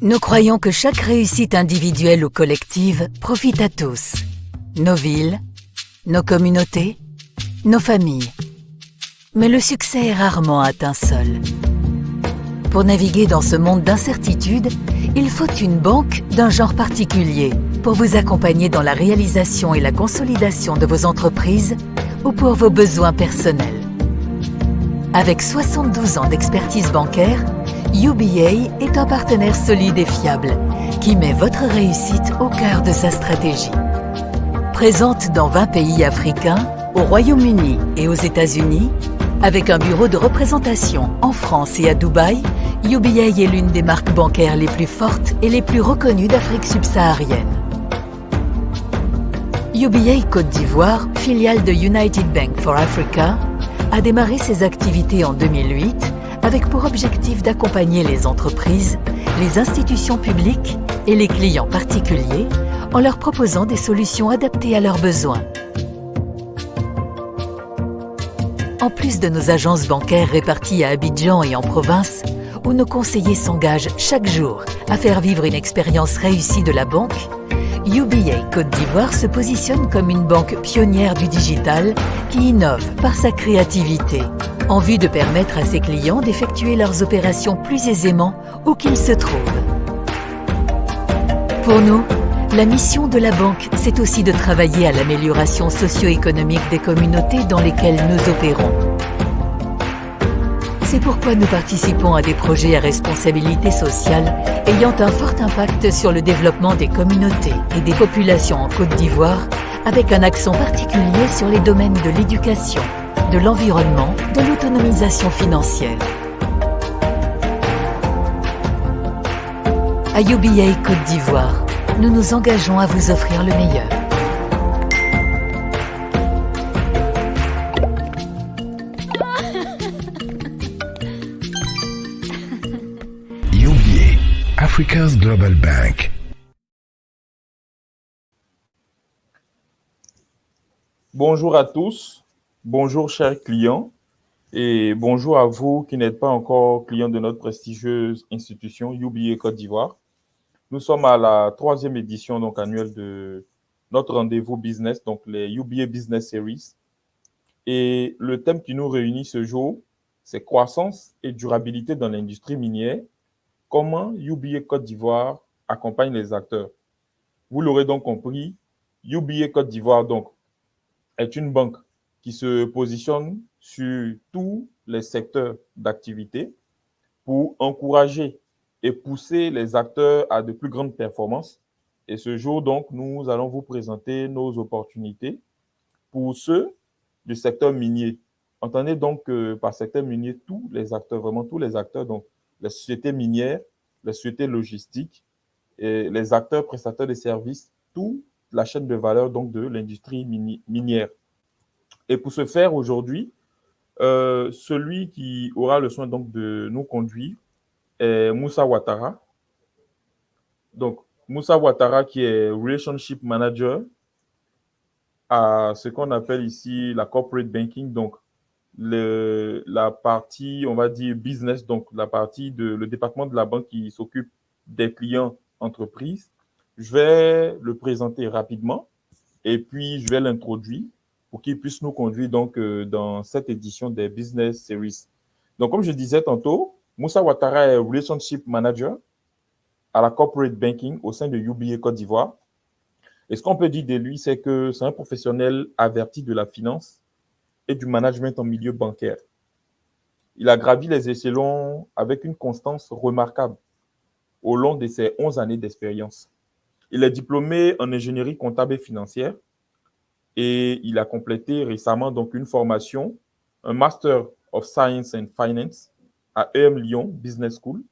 Nous croyons que chaque réussite individuelle ou collective profite à tous. Nos villes, nos communautés, nos familles. Mais le succès est rarement atteint seul. Pour naviguer dans ce monde d'incertitude, il faut une banque d'un genre particulier pour vous accompagner dans la réalisation et la consolidation de vos entreprises ou pour vos besoins personnels. Avec 72 ans d'expertise bancaire, UBA est un partenaire solide et fiable qui met votre réussite au cœur de sa stratégie. Présente dans 20 pays africains, au Royaume-Uni et aux États-Unis, avec un bureau de représentation en France et à Dubaï, UBA est l'une des marques bancaires les plus fortes et les plus reconnues d'Afrique subsaharienne. UBA Côte d'Ivoire, filiale de United Bank for Africa, a démarré ses activités en 2008 avec pour objectif d'accompagner les entreprises, les institutions publiques et les clients particuliers en leur proposant des solutions adaptées à leurs besoins. En plus de nos agences bancaires réparties à Abidjan et en province, où nos conseillers s'engagent chaque jour à faire vivre une expérience réussie de la banque, UBA Côte d'Ivoire se positionne comme une banque pionnière du digital qui innove par sa créativité, en vue de permettre à ses clients d'effectuer leurs opérations plus aisément où qu'ils se trouvent. Pour nous, la mission de la banque, c'est aussi de travailler à l'amélioration socio-économique des communautés dans lesquelles nous opérons. C'est pourquoi nous participons à des projets à responsabilité sociale ayant un fort impact sur le développement des communautés et des populations en Côte d'Ivoire, avec un accent particulier sur les domaines de l'éducation, de l'environnement, de l'autonomisation financière. À UBA Côte d'Ivoire, nous nous engageons à vous offrir le meilleur. UBA, Africa's Global Bank. Bonjour à tous, bonjour chers clients et bonjour à vous qui n'êtes pas encore clients de notre prestigieuse institution UBA Côte d'Ivoire. Nous sommes à la 3e édition donc annuelle de notre rendez-vous business, donc les UBA Business Series. Et le thème qui nous réunit ce jour, c'est croissance et durabilité dans l'industrie minière. Comment UBA Côte d'Ivoire accompagne les acteurs? Vous l'aurez donc compris, UBA Côte d'Ivoire donc est une banque qui se positionne sur tous les secteurs d'activité pour encourager et pousser les acteurs à de plus grandes performances. Et ce jour, donc, nous allons vous présenter nos opportunités pour ceux du secteur minier. Entendez donc par secteur minier tous les acteurs, vraiment tous les acteurs, donc les sociétés minières, les sociétés logistiques, et les acteurs prestataires de services, toute la chaîne de valeur donc de l'industrie minière. Et pour ce faire aujourd'hui, celui qui aura le soin donc de nous conduire est Moussa Ouattara. Donc, Moussa Ouattara qui est Relationship Manager à ce qu'on appelle ici la corporate banking, donc la partie, on va dire, business, donc la partie le département de la banque qui s'occupe des clients entreprises. Je vais le présenter rapidement et puis je vais l'introduire pour qu'il puisse nous conduire donc dans cette édition des Business Series. Donc, comme je disais tantôt, Moussa Ouattara est Relationship Manager à la Corporate Banking au sein de UBA Côte d'Ivoire. Et ce qu'on peut dire de lui, c'est que c'est un professionnel averti de la finance et du management en milieu bancaire. Il a gravi les échelons avec une constance remarquable au long de ses 11 années d'expérience. Il est diplômé en ingénierie comptable et financière et il a complété récemment donc une formation, un Master of Science and Finance à EM Lyon Business School,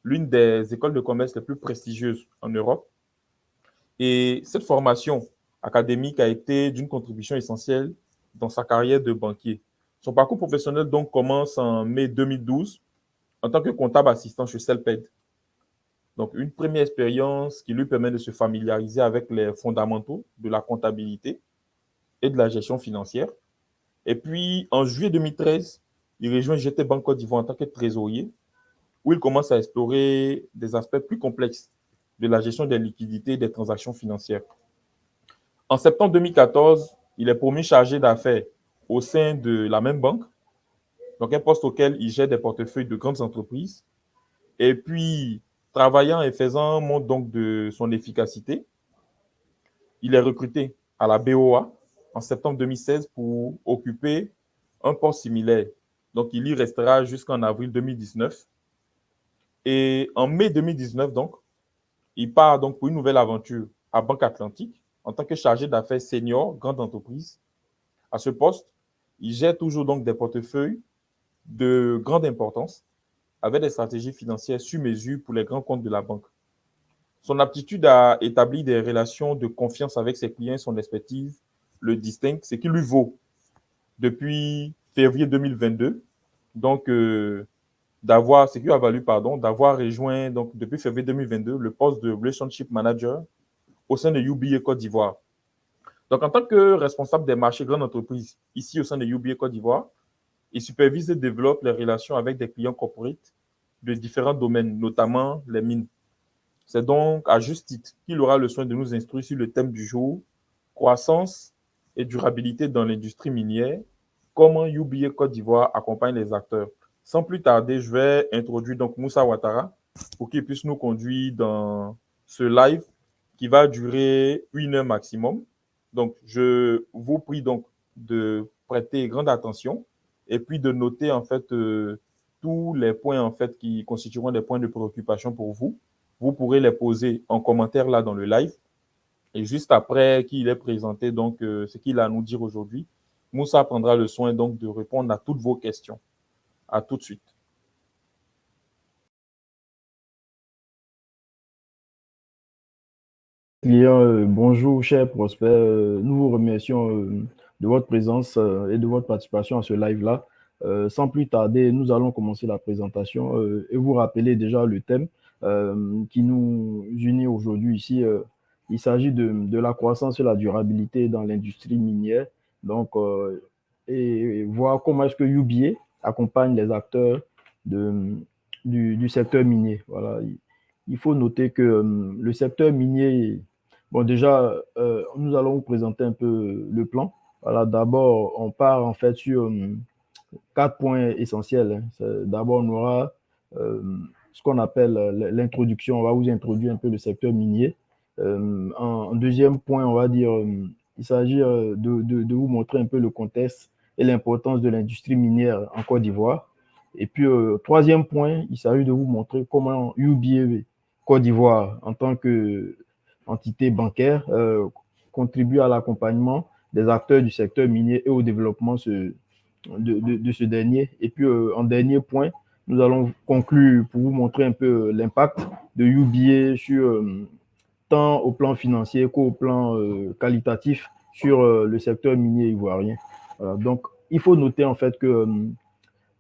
l'une des écoles de commerce les plus prestigieuses en Europe. Et cette formation académique a été d'une contribution essentielle dans sa carrière de banquier. Son parcours professionnel donc commence en mai 2012 en tant que comptable assistant chez Celped. Donc, une première expérience qui lui permet de se familiariser avec les fondamentaux de la comptabilité et de la gestion financière. Et puis, en juillet 2013, il rejoint GT Bank Côte d'Ivoire en tant que trésorier où il commence à explorer des aspects plus complexes de la gestion des liquidités et des transactions financières. En septembre 2014, il est promu chargé d'affaires au sein de la même banque, donc un poste auquel il gère des portefeuilles de grandes entreprises. Et puis, travaillant et faisant montre donc de son efficacité, il est recruté à la BOA en septembre 2016 pour occuper un poste similaire. Donc, il y restera jusqu'en avril 2019. Et en mai 2019, donc, il part donc pour une nouvelle aventure à Banque Atlantique en tant que chargé d'affaires senior, grande entreprise. À ce poste, il gère toujours donc des portefeuilles de grande importance avec des stratégies financières sur mesure pour les grands comptes de la banque. Son aptitude à établir des relations de confiance avec ses clients et son expertise le distingue, ce qui lui vaut depuis février 2022, donc ce qui lui a valu, d'avoir rejoint donc depuis février 2022 le poste de Relationship Manager au sein de UBA Côte d'Ivoire. Donc, en tant que responsable des marchés grandes entreprises ici au sein de UBA Côte d'Ivoire, il supervise et développe les relations avec des clients corporate de différents domaines, notamment les mines. C'est donc à juste titre qu'il aura le soin de nous instruire sur le thème du jour, croissance et durabilité dans l'industrie minière, comment UBA Côte d'Ivoire accompagne les acteurs. Sans plus tarder, je vais introduire donc Moussa Ouattara pour qu'il puisse nous conduire dans ce live qui va durer 1 heure maximum. Donc, je vous prie donc de prêter grande attention et puis de noter en fait tous les points en fait qui constitueront des points de préoccupation pour vous. Vous pourrez les poser en commentaire là dans le live. Et juste après qu'il ait présenté donc ce qu'il a à nous dire aujourd'hui, Moussa prendra le soin donc de répondre à toutes vos questions. À tout de suite. Client, bonjour, cher Prosper. Nous vous remercions de votre présence et de votre participation à ce live-là. Sans plus tarder, nous allons commencer la présentation et vous rappeler déjà le thème qui nous unit aujourd'hui ici. Il s'agit de la croissance et la durabilité dans l'industrie minière. Donc, et voir comment est-ce que UBA accompagne les acteurs du secteur minier. Voilà. Il faut noter que le secteur minier. Bon, déjà, nous allons vous présenter un peu le plan. Voilà, d'abord, on part en fait sur 4 points essentiels. D'abord, on aura ce qu'on appelle l'introduction. On va vous introduire un peu le secteur minier. En deuxième point, on va dire, il s'agit de vous montrer un peu le contexte et l'importance de l'industrie minière en Côte d'Ivoire. Et puis, troisième point, il s'agit de vous montrer comment UBA Côte d'Ivoire, en tant qu'entité bancaire, contribue à l'accompagnement des acteurs du secteur minier et au développement de ce dernier. Et puis, en dernier point, nous allons conclure pour vous montrer un peu l'impact de UBA sur tant au plan financier qu'au plan qualitatif sur le secteur minier ivoirien. Donc, il faut noter en fait que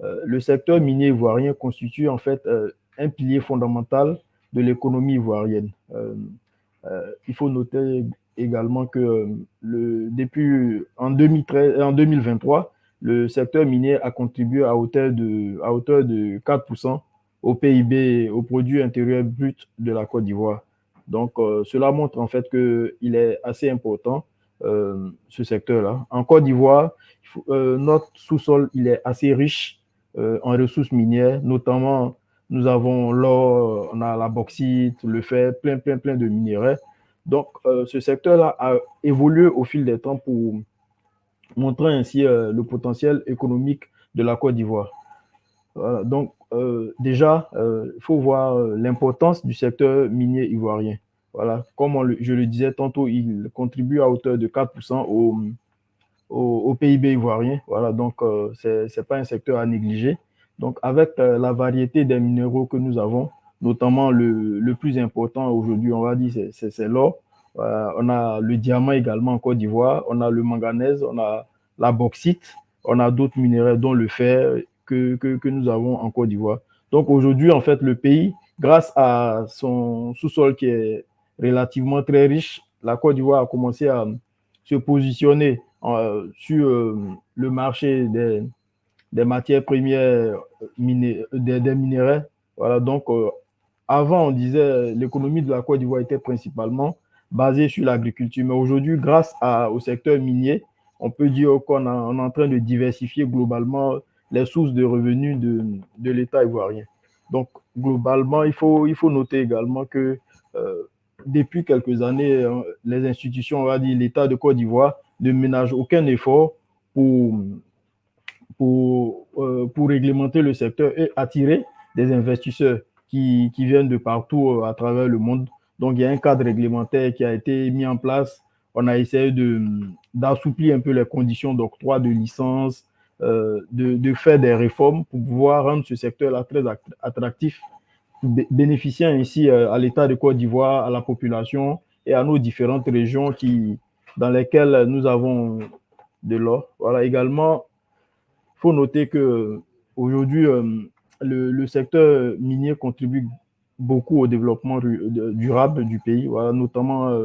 le secteur minier ivoirien constitue en fait un pilier fondamental de l'économie ivoirienne. Il faut noter également que depuis en 2013, en 2023, le secteur minier a contribué à hauteur de 4% au PIB, au produit intérieur brut de la Côte d'Ivoire. Donc, cela montre en fait qu'il est assez important, ce secteur-là. En Côte d'Ivoire, notre sous-sol il est assez riche en ressources minières, notamment nous avons l'or, on a la bauxite, le fer, plein de minéraux. Donc, ce secteur-là a évolué au fil des temps pour montrer ainsi le potentiel économique de la Côte d'Ivoire. Voilà, donc, déjà, il faut voir l'importance du secteur minier ivoirien. Voilà, comme je le disais tantôt, il contribue à hauteur de 4% au PIB ivoirien. Voilà, donc c'est pas un secteur à négliger. Donc, avec la variété des minéraux que nous avons, notamment le plus important aujourd'hui, on va dire, c'est l'or. On a le diamant également en Côte d'Ivoire, on a le manganèse, on a la bauxite, on a d'autres minéraux, dont le fer que nous avons en Côte d'Ivoire. Donc, aujourd'hui, en fait, le pays, grâce à son sous-sol qui est relativement très riche, la Côte d'Ivoire a commencé à se positionner sur le marché des matières premières, des minéraux Voilà, donc avant, on disait l'économie de la Côte d'Ivoire était principalement basée sur l'agriculture, mais aujourd'hui, grâce au secteur minier, on peut dire qu'on est en train de diversifier globalement les sources de revenus de l'État ivoirien. Donc, globalement, il faut noter également que euh, depuis quelques années, les institutions, on va dire l'État de Côte d'Ivoire, ne ménage aucun effort pour, pour réglementer le secteur et attirer des investisseurs qui viennent de partout à travers le monde. Donc, il y a un cadre réglementaire qui a été mis en place. On a essayé d'assouplir un peu les conditions d'octroi de licences, de faire des réformes pour pouvoir rendre ce secteur-là très attractif, bénéficiant ainsi à l'État de Côte d'Ivoire, à la population et à nos différentes régions dans lesquelles nous avons de l'or. Voilà, également, il faut noter que aujourd'hui, le secteur minier contribue beaucoup au développement durable du pays, voilà, notamment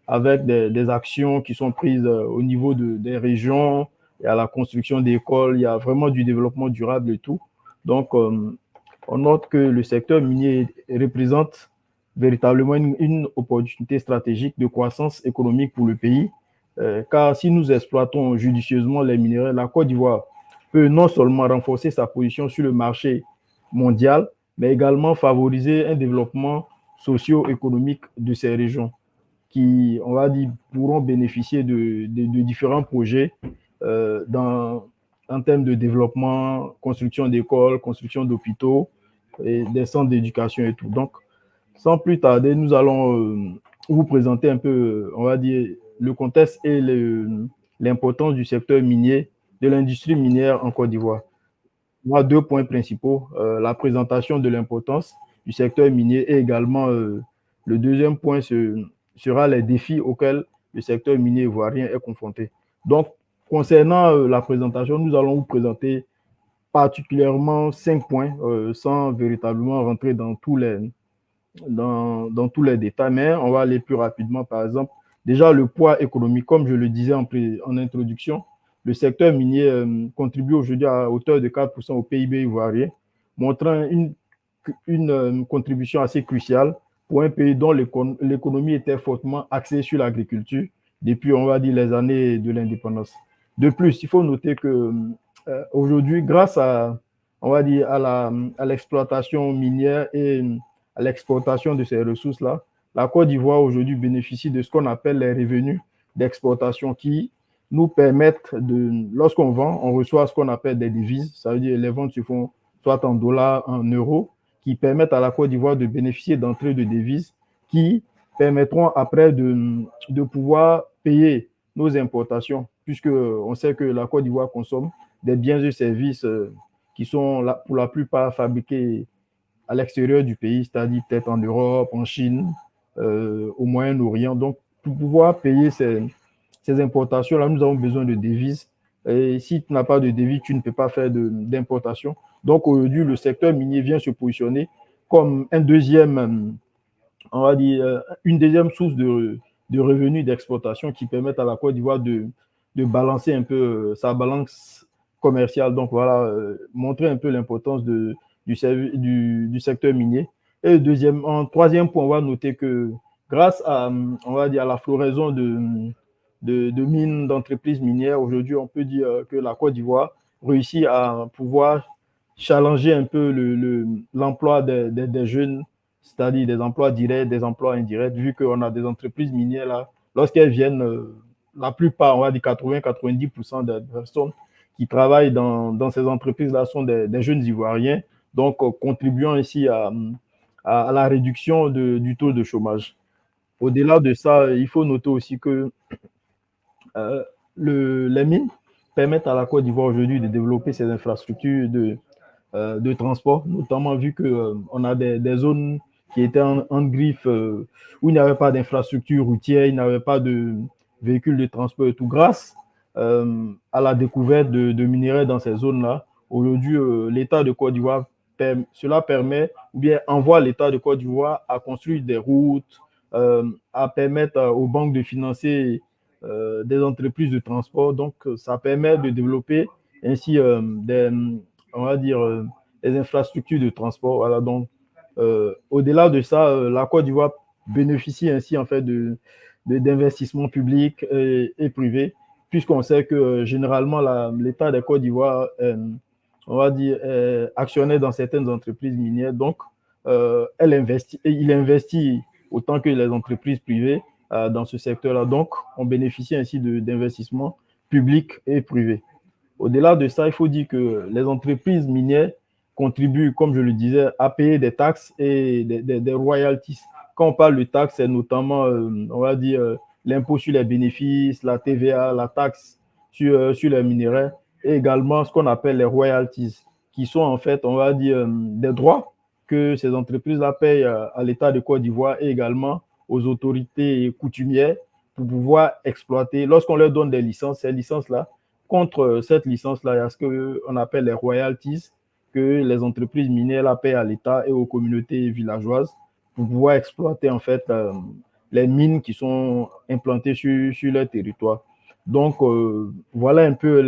avec des actions qui sont prises au niveau des régions et à la construction d'écoles. Il y a vraiment du développement durable et tout. Donc, on note que le secteur minier représente véritablement une opportunité stratégique de croissance économique pour le pays, car si nous exploitons judicieusement les minéraux, la Côte d'Ivoire peut non seulement renforcer sa position sur le marché mondial, mais également favoriser un développement socio-économique de ces régions qui, on va dire, pourront bénéficier de différents projets en termes de développement, construction d'écoles, construction d'hôpitaux et des centres d'éducation et tout. Donc, sans plus tarder, nous allons vous présenter un peu, on va dire, le contexte et l'importance du secteur minier, de l'industrie minière en Côte d'Ivoire. On a deux points principaux, la présentation de l'importance du secteur minier et également le deuxième point sera les défis auxquels le secteur minier ivoirien est confronté. Donc, concernant la présentation, nous allons vous présenter particulièrement 5 points sans véritablement rentrer dans tous les détails, mais on va aller plus rapidement. Par exemple, déjà le poids économique, comme je le disais en introduction, le secteur minier contribue aujourd'hui à hauteur de 4% au PIB ivoirien, montrant une contribution assez cruciale pour un pays dont l'économie était fortement axée sur l'agriculture depuis, on va dire, les années de l'indépendance. De plus, il faut noter que aujourd'hui, grâce on va dire, à l'exploitation minière et à l'exportation de ces ressources-là, la Côte d'Ivoire aujourd'hui bénéficie de ce qu'on appelle les revenus d'exportation qui nous permettent lorsqu'on vend, on reçoit ce qu'on appelle des devises, ça veut dire les ventes se font soit en dollars, en euros, qui permettent à la Côte d'Ivoire de bénéficier d'entrées de devises qui permettront après de pouvoir payer nos importations, puisque on sait que la Côte d'Ivoire consomme des biens et services qui sont pour la plupart fabriqués à l'extérieur du pays, c'est-à-dire peut-être en Europe, en Chine, au Moyen-Orient. Donc, pour pouvoir payer ces importations-là, nous avons besoin de devises. Et si tu n'as pas de devises, tu ne peux pas faire d'importation. Donc, aujourd'hui, le secteur minier vient se positionner comme on va dire, une deuxième source de revenus d'exportation qui permettent à la Côte d'Ivoire de balancer un peu sa balance commerciale. Donc, voilà, montrer un peu l'importance du secteur minier. Et en troisième point, on va noter que grâce on va dire, à la floraison de mines, d'entreprises minières, aujourd'hui, on peut dire que la Côte d'Ivoire réussit à pouvoir challenger un peu l'emploi des jeunes, c'est-à-dire des emplois directs, des emplois indirects, vu qu'on a des entreprises minières là, lorsqu'elles viennent, la plupart, on va dire 80-90% des personnes qui travaillent dans ces entreprises-là sont des jeunes Ivoiriens, donc contribuant ici à la réduction du taux de chômage. Au-delà de ça, il faut noter aussi que les mines permettent à la Côte d'Ivoire aujourd'hui de développer ses infrastructures de transport, notamment vu qu'on a des zones qui étaient en griffe où il n'y avait pas d'infrastructure routière, il n'y avait pas de véhicules de transport et tout. Grâce à la découverte de minerais dans ces zones-là, aujourd'hui, l'État de Côte d'Ivoire, cela permet ou bien envoie l'État de Côte d'Ivoire à construire des routes, à permettre aux banques de financer des entreprises de transport. Donc, ça permet de développer ainsi on va dire, des infrastructures de transport. Voilà, donc, Au-delà de ça, la Côte d'Ivoire bénéficie ainsi en fait d'investissements publics et privés, puisqu'on sait que généralement l'État de Côte d'Ivoire, on va dire, actionnaire dans certaines entreprises minières, donc il investit autant que les entreprises privées dans ce secteur-là. Donc, on bénéficie ainsi d'investissements publics et privés. Au-delà de ça, il faut dire que les entreprises minières contribuent, comme je le disais, à payer des taxes et des royalties. Quand on parle de taxes, c'est notamment, on va dire, l'impôt sur les bénéfices, la TVA, la taxe sur les minéraux et également ce qu'on appelle les royalties, qui sont en fait, on va dire, des droits que ces entreprises-là payent à l'État de Côte d'Ivoire et également aux autorités coutumières pour pouvoir exploiter. Lorsqu'on leur donne des licences, ces licences-là, contre cette licence-là, il y a ce qu'on appelle les royalties que les entreprises minières la payent à l'État et aux communautés villageoises pour pouvoir exploiter en fait les mines qui sont implantées sur leur territoire. Donc, voilà un peu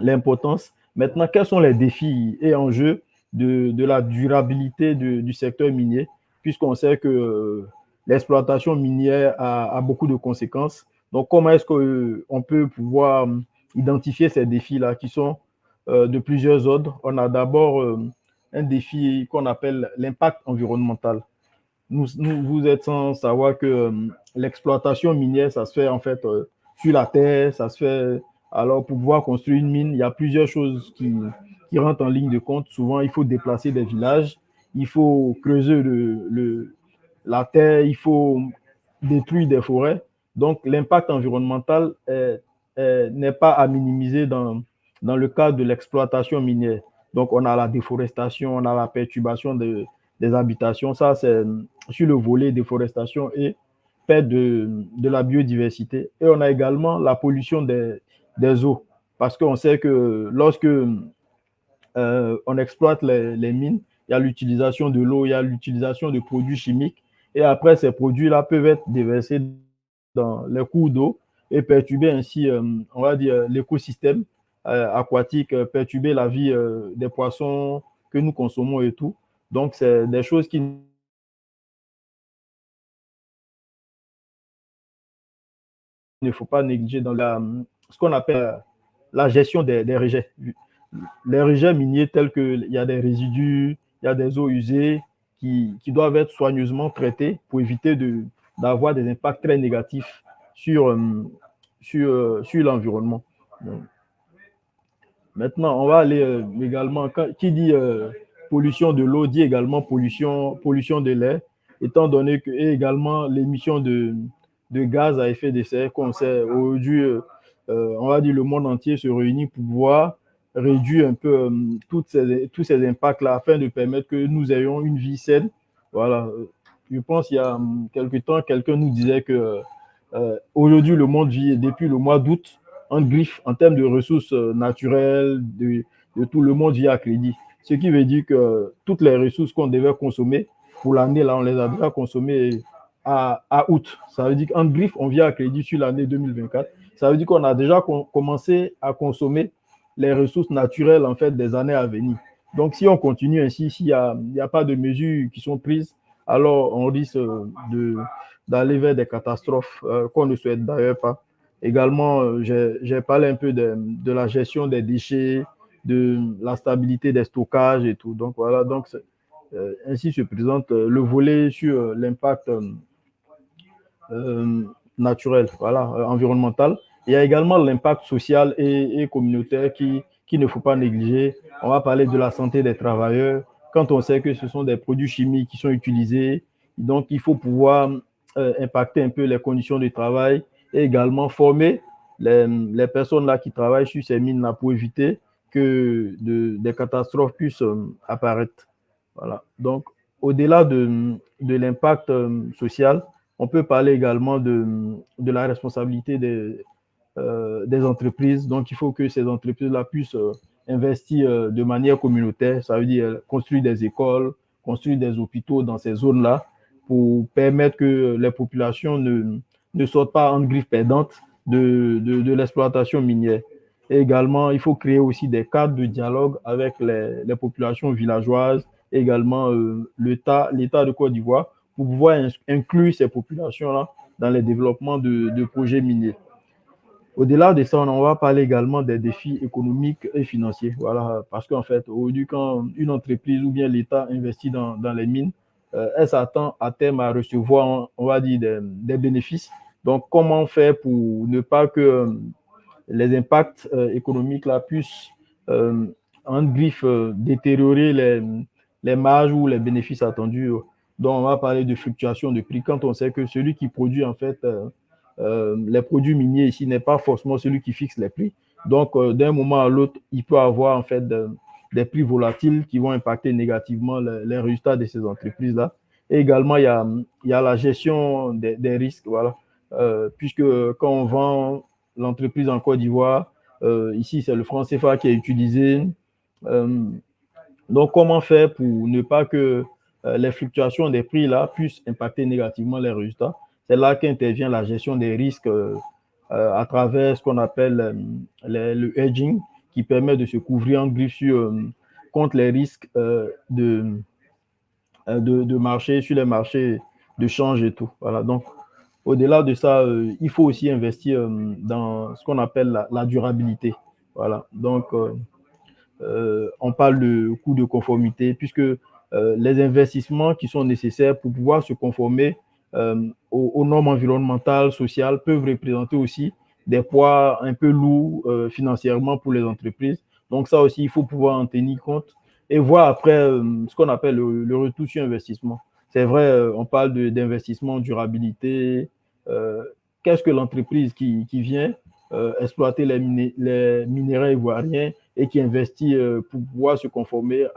l'importance. Maintenant, quels sont les défis et enjeux de la durabilité du secteur minier, puisqu'on sait que l'exploitation minière a beaucoup de conséquences. Donc, comment est-ce qu'on peut pouvoir identifier ces défis-là qui sont de plusieurs ordres? On a d'abord un défi qu'on appelle l'impact environnemental. Vous êtes sans savoir que l'exploitation minière, ça se fait en fait sur la terre, ça se fait. Alors, pour pouvoir construire une mine, il y a plusieurs choses qui rentrent en ligne de compte. Souvent, il faut déplacer des villages, il faut creuser la terre, il faut détruire des forêts. Donc, l'impact environnemental n'est pas à minimiser dans le cadre de l'exploitation minière. Donc, on a la déforestation, on a la perturbation des habitations. Ça, c'est sur le volet déforestation et perte de la biodiversité. Et on a également la pollution des eaux. Parce qu'on sait que lorsque on exploite les mines, il y a l'utilisation de l'eau, il y a l'utilisation de produits chimiques. Et après, ces produits-là peuvent être déversés dans les cours d'eau et perturber ainsi, on va dire, l'écosystème aquatique, perturber la vie des poissons que nous consommons et tout. Donc, c'est des choses qui ne faut pas négliger dans ce qu'on appelle la gestion des rejets. Les rejets miniers tels qu'il y a des résidus, il y a des eaux usées qui doivent être soigneusement traités pour éviter d'avoir des impacts très négatifs sur l'environnement. Maintenant, on va aller également, qui dit pollution de l'eau dit également pollution de l'air, étant donné que et également l'émission de gaz à effet de serre, qu'on sait aujourd'hui, on va dire le monde entier se réunit pour pouvoir réduire un peu tous ces impacts-là afin de permettre que nous ayons une vie saine. Voilà. Je pense qu'il y a quelque temps, quelqu'un nous disait que aujourd'hui, le monde vit depuis le mois d'août en griffe en termes de ressources naturelles, de tout le monde vit à crédit. Ce qui veut dire que toutes les ressources qu'on devait consommer pour l'année, là, on les a déjà consommées à août. Ça veut dire qu'en griffe, on vit à crédit sur l'année 2024. Ça veut dire qu'on a déjà commencé à consommer les ressources naturelles en fait des années à venir. Donc, si on continue ainsi, s'il n'y a pas de mesures qui sont prises, alors on risque d'aller vers des catastrophes qu'on ne souhaite d'ailleurs pas. Également, j'ai parlé un peu de la gestion des déchets, de la stabilité des stockages et tout. Donc voilà, donc ainsi se présente le volet sur l'impact naturel, voilà, environnemental. Il y a également l'impact social et communautaire qui ne faut pas négliger. On va parler de la santé des travailleurs. Quand on sait que ce sont des produits chimiques qui sont utilisés, donc il faut pouvoir impacter un peu les conditions de travail et également former les personnes là qui travaillent sur ces mines là pour éviter que des catastrophes puissent apparaître. Voilà. Donc, au-delà de l'impact social, on peut parler également de la responsabilité des entreprises. Donc, il faut que ces entreprises-là puissent investir de manière communautaire. Ça veut dire construire des écoles, construire des hôpitaux dans ces zones-là pour permettre que les populations ne sortent pas en griffe perdante de l'exploitation minière. Et également, il faut créer aussi des cadres de dialogue avec les populations villageoises, également l'État de Côte d'Ivoire pour pouvoir inclure ces populations-là dans les développements de projets miniers. Au-delà de ça, on va parler également des défis économiques et financiers. Voilà, parce qu'en fait, aujourd'hui, quand une entreprise ou bien l'État investit dans les mines, elle s'attend à terme à recevoir, on va dire, des bénéfices. Donc, comment faire pour ne pas que les impacts économiques là puissent, en griffe, détériorer les marges ou les bénéfices attendus. Donc, on va parler de fluctuation de prix quand on sait que celui qui produit, en fait, les produits miniers ici n'est pas forcément celui qui fixe les prix. Donc, d'un moment à l'autre, il peut avoir, en fait, des prix volatiles qui vont impacter négativement les résultats de ces entreprises-là. Et également, il y a la gestion des risques, voilà. Puisque quand on vend l'entreprise en Côte d'Ivoire, ici, c'est le franc CFA qui est utilisé. Donc, comment faire pour ne pas que les fluctuations des prix là puissent impacter négativement les résultats? C'est là qu'intervient la gestion des risques à travers ce qu'on appelle le hedging, qui permet de se couvrir en griffe contre les risques de marché, sur les marchés de change et tout. Voilà. Donc, au-delà de ça, il faut aussi investir dans ce qu'on appelle la durabilité. Voilà. Donc, on parle de coût de conformité, puisque les investissements qui sont nécessaires pour pouvoir se conformer aux normes environnementales, sociales, peuvent représenter aussi des poids un peu lourds financièrement pour les entreprises. Donc ça aussi, il faut pouvoir en tenir compte et voir après ce qu'on appelle le retour sur investissement. C'est vrai, on parle d'investissement, durabilité. Qu'est-ce que l'entreprise qui vient exploiter les minéraux ivoiriens et qui investit pour pouvoir se conformer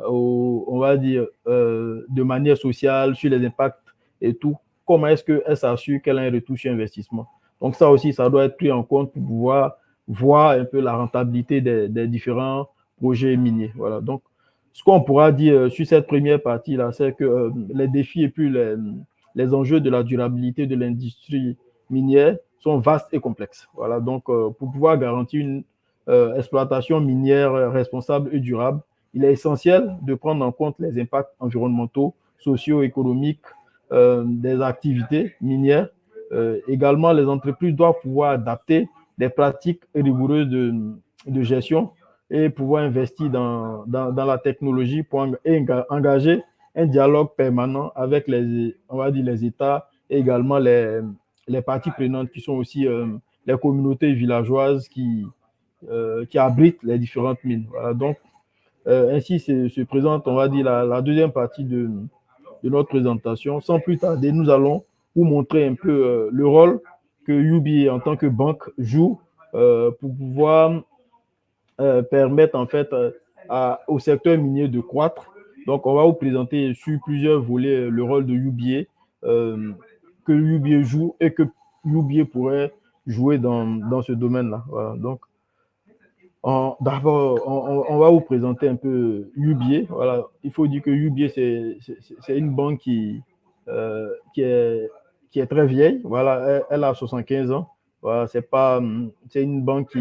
on va dire, de manière sociale, sur les impacts et tout, comment est-ce qu'elle s'assure qu'elle a un retour sur investissement? Donc ça aussi, ça doit être pris en compte pour pouvoir voir un peu la rentabilité des différents projets miniers. Voilà. Donc, ce qu'on pourra dire sur cette première partie-là, c'est que les défis et puis les enjeux de la durabilité de l'industrie minière sont vastes et complexes. Voilà. Donc, pour pouvoir garantir une exploitation minière responsable et durable, il est essentiel de prendre en compte les impacts environnementaux, socio-économiques des activités minières. Également, les entreprises doivent pouvoir adapter des pratiques rigoureuses de gestion et pouvoir investir dans la technologie pour engager un dialogue permanent avec on va dire, les États et également les parties prenantes qui sont aussi les communautés villageoises qui abritent les différentes mines. Voilà. Donc, ainsi se présente, on va dire, la deuxième partie de notre présentation. Sans plus tarder, nous allons vous montrer un peu le rôle que UBA en tant que banque joue pour pouvoir permettre en fait au secteur minier de croître. Donc, on va vous présenter sur plusieurs volets le rôle de UBA, que UBA joue et que UBA pourrait jouer dans ce domaine-là. Voilà. Donc, d'abord, on va vous présenter un peu UBA. Voilà. Il faut dire que UBA, c'est une banque qui est très vieille. Voilà. Elle a 75 ans. Voilà. C'est une banque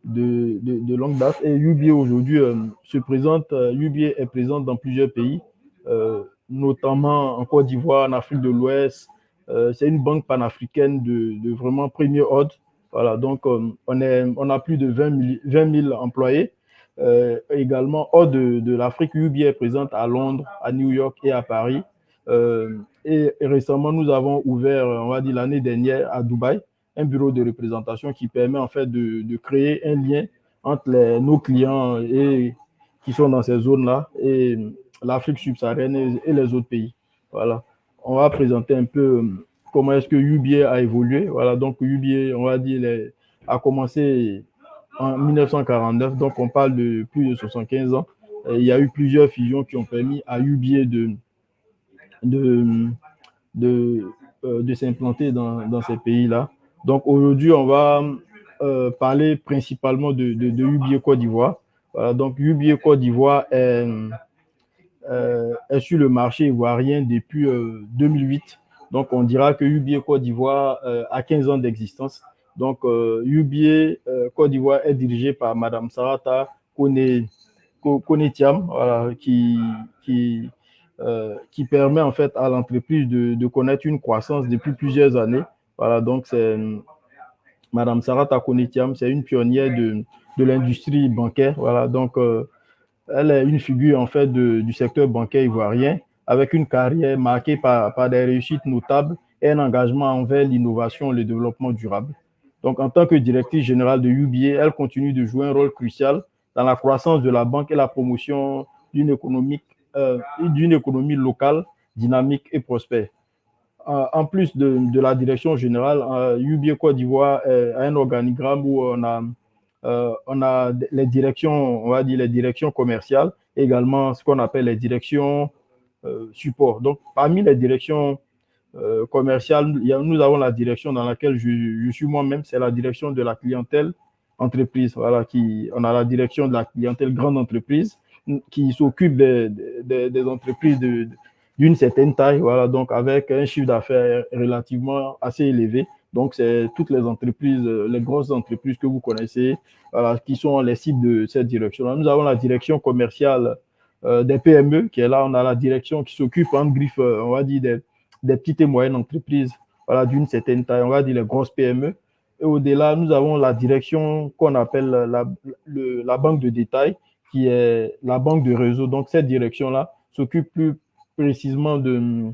de longue date. Et UBA aujourd'hui UBA est présente dans plusieurs pays, notamment en Côte d'Ivoire, en Afrique de l'Ouest. C'est une banque panafricaine de vraiment premier ordre. Voilà, donc on a plus de 20 000 employés. Également, hors de l'Afrique, UBA est présente à Londres, à New York et à Paris. Et récemment, nous avons ouvert, on va dire l'année dernière, à Dubaï, un bureau de représentation qui permet en fait de créer un lien entre nos clients qui sont dans ces zones-là et l'Afrique subsaharienne et les autres pays. Voilà. On va présenter un peu comment est-ce que UBA a évolué. Voilà, donc UBA, on va dire, a commencé en 1949, donc on parle de plus de 75 ans. Et il y a eu plusieurs fusions qui ont permis à UBA de s'implanter dans ces pays-là. Donc aujourd'hui, on va parler principalement de UBA Côte d'Ivoire. Voilà, donc UBA Côte d'Ivoire est sur le marché ivoirien depuis 2008. Donc, on dira que UBA Côte d'Ivoire a 15 ans d'existence. Donc, UBA Côte d'Ivoire est dirigé par Madame Sarata Kone Conetiam, voilà, qui permet en fait à l'entreprise de connaître une croissance depuis plusieurs années. Voilà, donc c'est Madame Sarata Konetiam, c'est une pionnière de l'industrie bancaire. Voilà, donc elle est une figure en fait du secteur bancaire ivoirien avec une carrière marquée par des réussites notables et un engagement envers l'innovation et le développement durable. Donc, en tant que directrice générale de UBA, elle continue de jouer un rôle crucial dans la croissance de la banque et la promotion d'une économie locale, dynamique et prospère. En plus de la direction générale, UBA Côte d'Ivoire a un organigramme où on a les directions, on va dire les directions commerciales, et également ce qu'on appelle les directions support. Donc, parmi les directions commerciales, nous avons la direction dans laquelle je suis moi-même, c'est la direction de la clientèle entreprise. Voilà, on a la direction de la clientèle grande entreprise qui s'occupe des entreprises d'une certaine taille, voilà, donc avec un chiffre d'affaires relativement assez élevé. Donc, c'est toutes les entreprises, les grosses entreprises que vous connaissez, voilà, qui sont les cibles de cette direction-là. Nous avons la direction commerciale des PME qui est là. On a la direction qui s'occupe en griffe, on va dire, des petites et moyennes entreprises, voilà, d'une certaine taille, on va dire les grosses PME. Et au-delà, nous avons la direction qu'on appelle la banque de détail, qui est la banque de réseau. Donc, cette direction-là s'occupe plus précisément de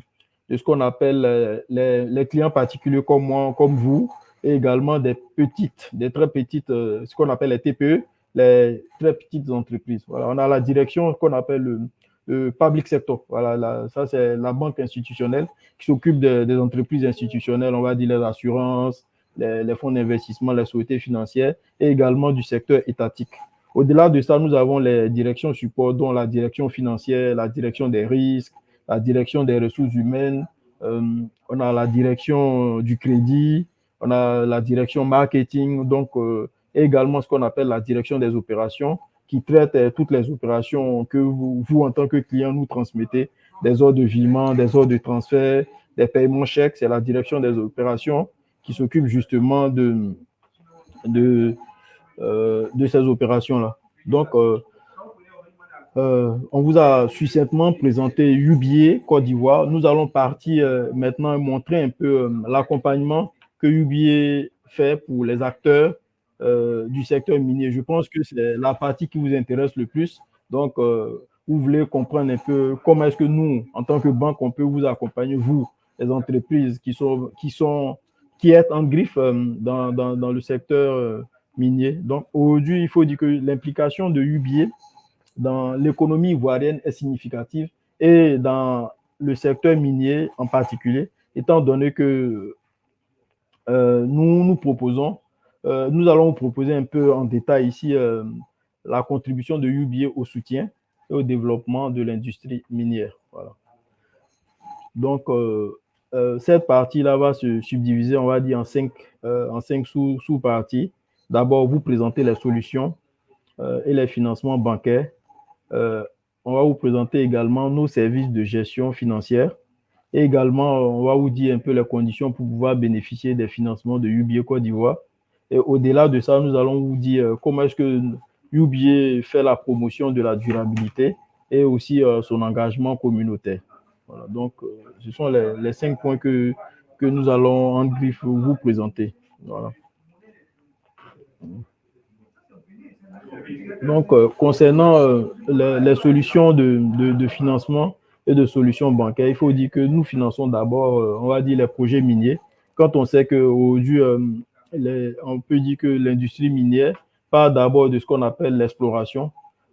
ce qu'on appelle les clients particuliers comme moi, comme vous, et également des très petites, ce qu'on appelle les TPE, les très petites entreprises. Voilà, on a la direction qu'on appelle le public sector. Voilà, ça c'est la banque institutionnelle qui s'occupe des entreprises institutionnelles, on va dire les assurances, les fonds d'investissement, les sociétés financières et également du secteur étatique. Au-delà de ça, nous avons les directions support, dont la direction financière, la direction des risques, la direction des ressources humaines, on a la direction du crédit, on a la direction marketing, donc et également ce qu'on appelle la direction des opérations, qui traite toutes les opérations que vous, en tant que client, nous transmettez, des ordres de virement, des ordres de transfert, des paiements chèques. C'est la direction des opérations qui s'occupe justement de ces opérations-là. Donc, on vous a succinctement présenté UBA Côte d'Ivoire. Nous allons partir maintenant montrer un peu l'accompagnement que UBA fait pour les acteurs du secteur minier. Je pense que c'est la partie qui vous intéresse le plus. Donc, vous voulez comprendre un peu comment est-ce que nous, en tant que banque, on peut vous accompagner, vous, les entreprises qui êtes en griffe dans le secteur minier. Donc, aujourd'hui, il faut dire que l'implication de UBA dans l'économie ivoirienne est significative et dans le secteur minier en particulier, étant donné que nous allons vous proposer un peu en détail ici la contribution de UBA au soutien et au développement de l'industrie minière. Voilà. Donc, cette partie-là va se subdiviser, on va dire, en cinq sous-parties. D'abord, vous présenter les solutions et les financements bancaires. On va vous présenter également nos services de gestion financière. Et également, on va vous dire un peu les conditions pour pouvoir bénéficier des financements de UBA Côte d'Ivoire. Et au-delà de ça, nous allons vous dire comment est-ce que UBA fait la promotion de la durabilité et aussi son engagement communautaire. Voilà, donc, ce sont les 5 points que nous allons en griffe vous présenter. Voilà. Donc, concernant les solutions de financement et de solutions bancaires, il faut dire que nous finançons d'abord, on va dire, les projets miniers. Quand on sait qu'aujourd'hui, on peut dire que l'industrie minière part d'abord de ce qu'on appelle l'exploration.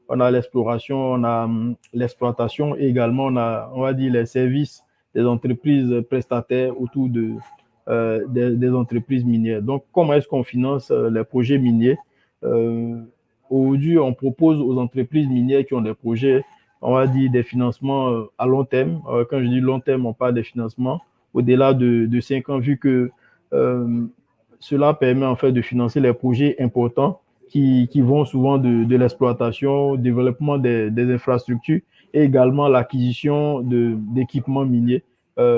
On a l'exploration, on a l'exploitation et également on va dire, les services des entreprises prestataires autour des entreprises minières. Donc, comment est-ce qu'on finance les projets miniers? Aujourd'hui, on propose aux entreprises minières qui ont des projets, on va dire, des financements à long terme. Quand je dis long terme, on parle des financements au-delà de 5 ans, vu que cela permet en fait de financer les projets importants qui vont souvent de l'exploitation, au développement des infrastructures et également l'acquisition d'équipements miniers,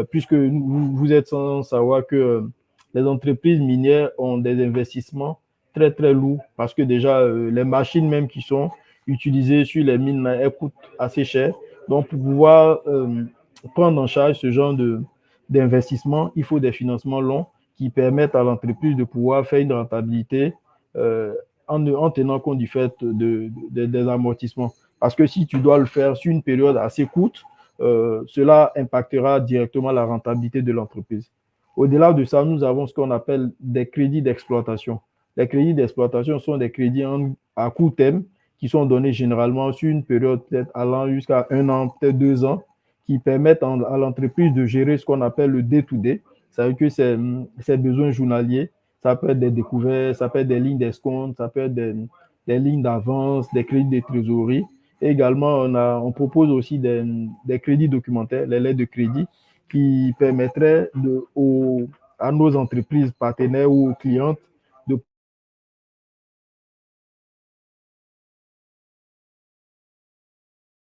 puisque vous êtes sans savoir que les entreprises minières ont des investissements très, très lourd parce que déjà, les machines même utilisées sur les mines, elles coûtent assez cher. Donc, pour pouvoir prendre en charge ce genre d'investissement, il faut des financements longs qui permettent à l'entreprise de pouvoir faire une rentabilité en tenant compte du fait des amortissements. Parce que si tu dois le faire sur une période assez courte, cela impactera directement la rentabilité de l'entreprise. Au-delà de ça, nous avons ce qu'on appelle des crédits d'exploitation. Les crédits d'exploitation sont des crédits à court terme qui sont donnés généralement sur une période peut-être allant jusqu'à 1 an, peut-être 2 ans, qui permettent à l'entreprise de gérer ce qu'on appelle le day-to-day. Ça veut dire que ses besoins journaliers, ça peut être des découvertes, ça peut être des lignes d'escompte, ça peut être des lignes d'avance, des crédits de trésorerie. Et également, on propose aussi des crédits documentaires, les lettres de crédit, qui permettraient à nos entreprises partenaires ou aux clientes de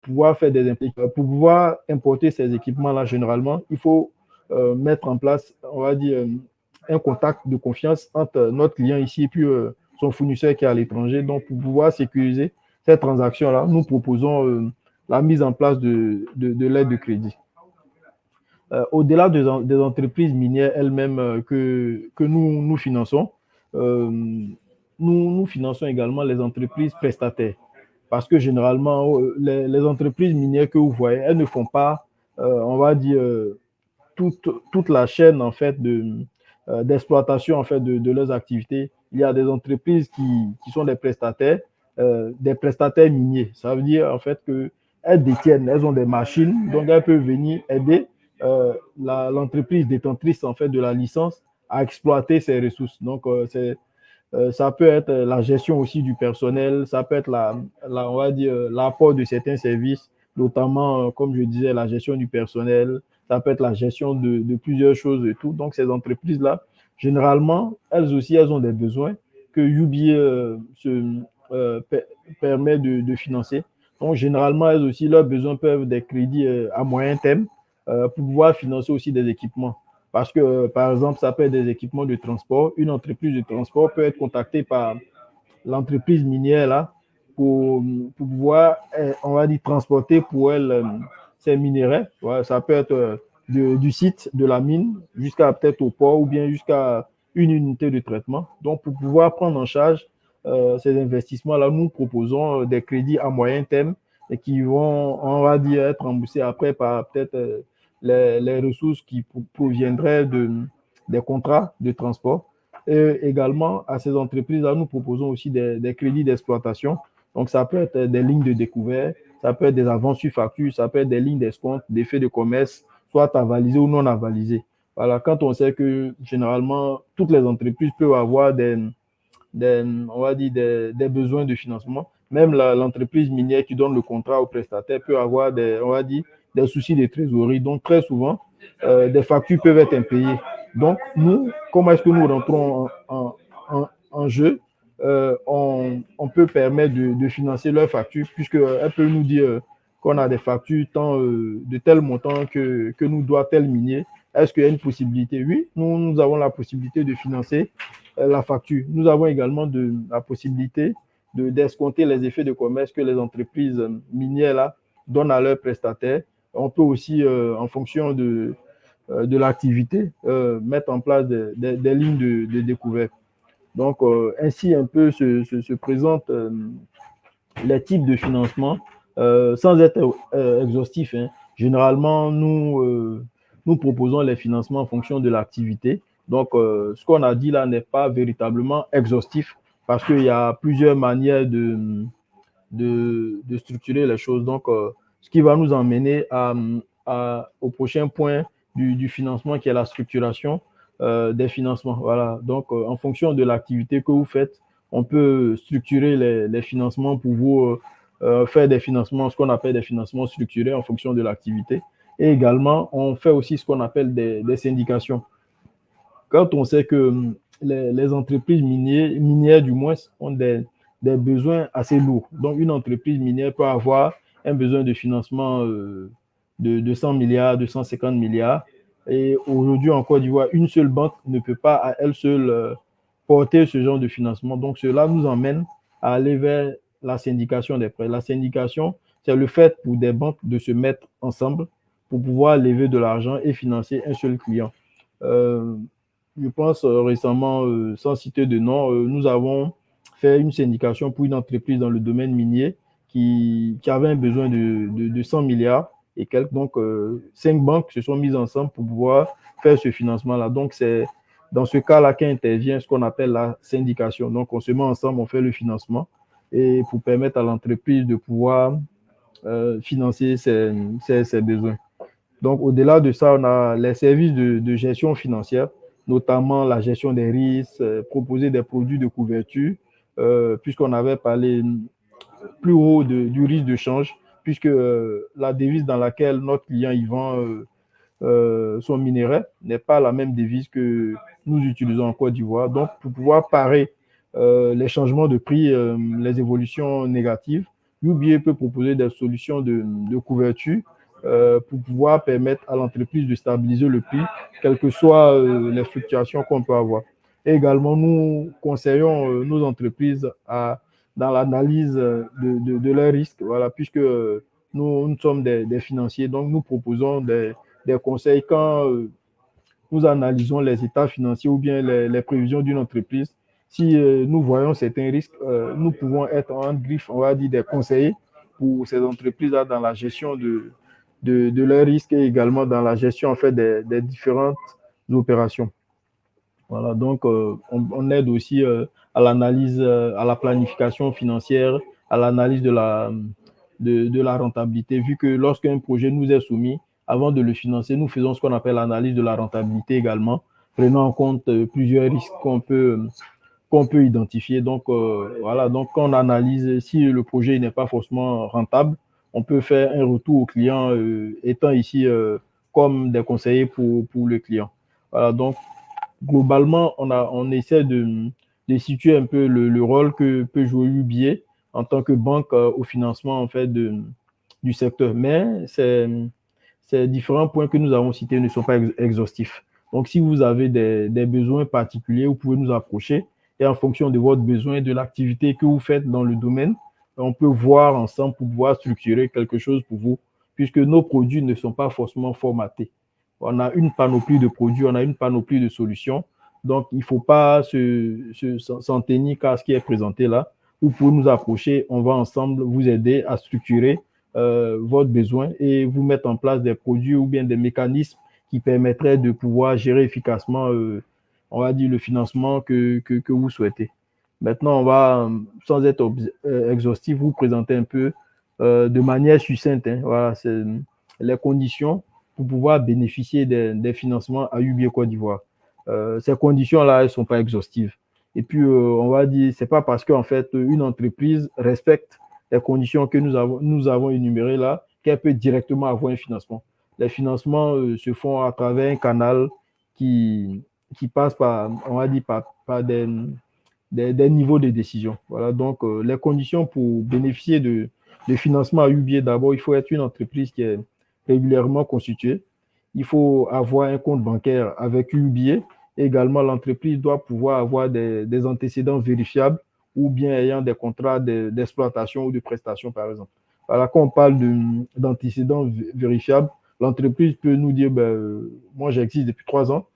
pouvoir faire des implications. Pour pouvoir importer ces équipements-là, généralement, il faut mettre en place, on va dire, un contact de confiance entre notre client ici et puis son fournisseur qui est à l'étranger. Donc, pour pouvoir sécuriser cette transaction-là, nous proposons la mise en place de l'aide de crédit. Au-delà des entreprises minières elles-mêmes que nous finançons, nous finançons également les entreprises prestataires. Parce que généralement, les entreprises minières que vous voyez, elles ne font pas, on va dire, toute la chaîne en fait d'exploitation en fait de leurs activités. Il y a des entreprises qui sont des prestataires miniers. Ça veut dire en fait qu'elles détiennent, elles ont des machines, donc elles peuvent venir aider l'entreprise détentrice en fait de la licence à exploiter ses ressources. Donc ça peut être la gestion aussi du personnel, ça peut être on va dire l'apport de certains services, notamment comme je disais la gestion du personnel, ça peut être la gestion de plusieurs choses et tout. Donc ces entreprises-là, généralement, elles aussi, elles ont des besoins que UBA permet de financer. Donc généralement, elles aussi, leurs besoins peuvent être des crédits à moyen terme pour pouvoir financer aussi des équipements. Parce que, par exemple, ça peut être des équipements de transport. Une entreprise de transport peut être contactée par l'entreprise minière là, pour pouvoir, on va dire, transporter pour elle ces minéraux. Ouais, ça peut être du site de la mine jusqu'à peut-être au port ou bien jusqu'à une unité de traitement. Donc, pour pouvoir prendre en charge ces investissements-là, nous proposons des crédits à moyen terme et qui vont, on va dire, être remboursés après par peut-être les ressources qui proviendraient des contrats de transport. Et également, à ces entreprises-là, nous proposons aussi des crédits d'exploitation. Donc, ça peut être des lignes de découvert, ça peut être des avances sur facture, ça peut être des lignes d'escompte, des faits de commerce, soit avalisés ou non avalisés. Voilà, quand on sait que généralement, toutes les entreprises peuvent avoir on va dire des besoins de financement. Même l'entreprise minière qui donne le contrat au prestataire peut avoir on va dire, des soucis de trésorerie. Donc, très souvent, des factures peuvent être impayées. Donc, nous, comment est-ce que nous rentrons en jeu? On peut permettre de financer leurs factures puisqu'elles peuvent nous dire qu'on a des factures tant de tel montant que nous doit tel minier. Est-ce qu'il y a une possibilité? Oui, nous avons la possibilité de financer la facture. Nous avons également la possibilité d'escompter les effets de commerce que les entreprises minières là, donnent à leurs prestataires. On peut aussi, en fonction de l'activité, mettre en place des lignes de découverte. Donc, ainsi un peu se présentent les types de financement sans être exhaustif. Hein. Généralement, nous proposons les financements en fonction de l'activité. Donc, ce qu'on a dit là n'est pas véritablement exhaustif parce qu'il y a plusieurs manières de structurer les choses. Donc, ce qui va nous emmener au prochain point du financement qui est la structuration des financements. Voilà. Donc, en fonction de l'activité que vous faites, on peut structurer les financements pour vous faire des financements, ce qu'on appelle des financements structurés en fonction de l'activité. Et également, on fait aussi ce qu'on appelle des syndications. Quand on sait que les entreprises minières, du moins, ont des besoins assez lourds. Donc, une entreprise minière peut avoir un besoin de financement de 100 milliards, de 150 milliards. Et aujourd'hui, en Côte d'Ivoire, une seule banque ne peut pas à elle seule porter ce genre de financement. Donc, cela nous emmène à aller vers la syndication des prêts. La syndication, c'est le fait pour des banques de se mettre ensemble pour pouvoir lever de l'argent et financer un seul client. Je pense récemment, sans citer de nom, nous avons fait une syndication pour une entreprise dans le domaine minier qui avait un besoin de 100 milliards et quelques. Donc, 5 banques se sont mises ensemble pour pouvoir faire ce financement-là. Donc, c'est dans ce cas-là qu'intervient ce qu'on appelle la syndication. Donc, on se met ensemble, on fait le financement et pour permettre à l'entreprise de pouvoir financer ses besoins. Donc, au-delà de ça, on a les services de gestion financière, notamment la gestion des risques, proposer des produits de couverture, puisqu'on avait parlé plus haut du risque de change, puisque la devise dans laquelle notre client y vend son minerai n'est pas la même devise que nous utilisons en Côte d'Ivoire. Donc, pour pouvoir parer les changements de prix, les évolutions négatives, UBA peut proposer des solutions de couverture pour pouvoir permettre à l'entreprise de stabiliser le prix, quelles que soient les fluctuations qu'on peut avoir. Et également, nous conseillons nos entreprises dans l'analyse de leurs risques, voilà, puisque nous sommes des financiers, donc nous proposons des conseils quand nous analysons les états financiers ou bien les prévisions d'une entreprise. Si nous voyons certains risques, nous pouvons être en griffe, on va dire, des conseillers pour ces entreprises-là dans la gestion de leurs risques et également dans la gestion en fait, des différentes opérations. Voilà, donc on aide aussi à l'analyse, à la planification financière, à l'analyse de la rentabilité, vu que lorsqu'un projet nous est soumis, avant de le financer, nous faisons ce qu'on appelle l'analyse de la rentabilité également, prenant en compte plusieurs risques qu'on peut identifier. Donc, voilà, donc quand on analyse, si le projet n'est pas forcément rentable, on peut faire un retour au client, étant ici comme des conseillers pour le client. Voilà, donc, globalement, on essaie de situer un peu le rôle que peut jouer UBA en tant que banque au financement en fait, du secteur. Mais ces différents points que nous avons cités ne sont pas exhaustifs. Donc, si vous avez des besoins particuliers, vous pouvez nous approcher et en fonction de votre besoin et de l'activité que vous faites dans le domaine, on peut voir ensemble pour pouvoir structurer quelque chose pour vous, puisque nos produits ne sont pas forcément formatés. On a une panoplie de produits, on a une panoplie de solutions. Donc, il ne faut pas s'en tenir qu'à ce qui est présenté là. Vous pouvez nous approcher, on va ensemble vous aider à structurer votre besoin et vous mettre en place des produits ou bien des mécanismes qui permettraient de pouvoir gérer efficacement, on va dire, le financement que vous souhaitez. Maintenant, on va, sans être exhaustif, vous présenter un peu de manière succincte, hein, voilà, c'est les conditions pour pouvoir bénéficier des financements à UBA Côte d'Ivoire. Ces conditions-là, elles ne sont pas exhaustives. Et puis, on va dire, c'est pas parce qu'en fait, une entreprise respecte les conditions que nous avons énumérées là, qu'elle peut directement avoir un financement. Les financements se font à travers un canal qui passe par, on va dire, par des niveaux de décision. Voilà, donc les conditions pour bénéficier de financement à UBA, d'abord, il faut être une entreprise qui est régulièrement constituée. Il faut avoir un compte bancaire avec UBA. Également, l'entreprise doit pouvoir avoir des antécédents vérifiables ou bien ayant des contrats d'exploitation ou de prestation, par exemple. Voilà, quand on parle d'antécédents vérifiables, l'entreprise peut nous dire, moi, j'existe depuis 3 ans,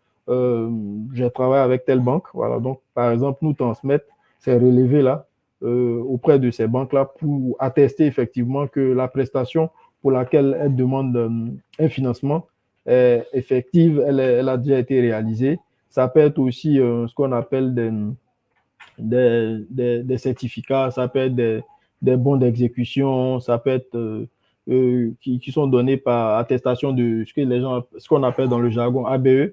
j'ai travaillé avec telle banque. Voilà, donc, par exemple, nous transmettre ces relevés-là auprès de ces banques-là pour attester effectivement que la prestation pour laquelle elle demande un financement est effective, elle a déjà été réalisée. Ça peut être aussi ce qu'on appelle des certificats, ça peut être des bons d'exécution, ça peut être qui sont donnés par attestation de ce qu'on appelle dans le jargon ABE,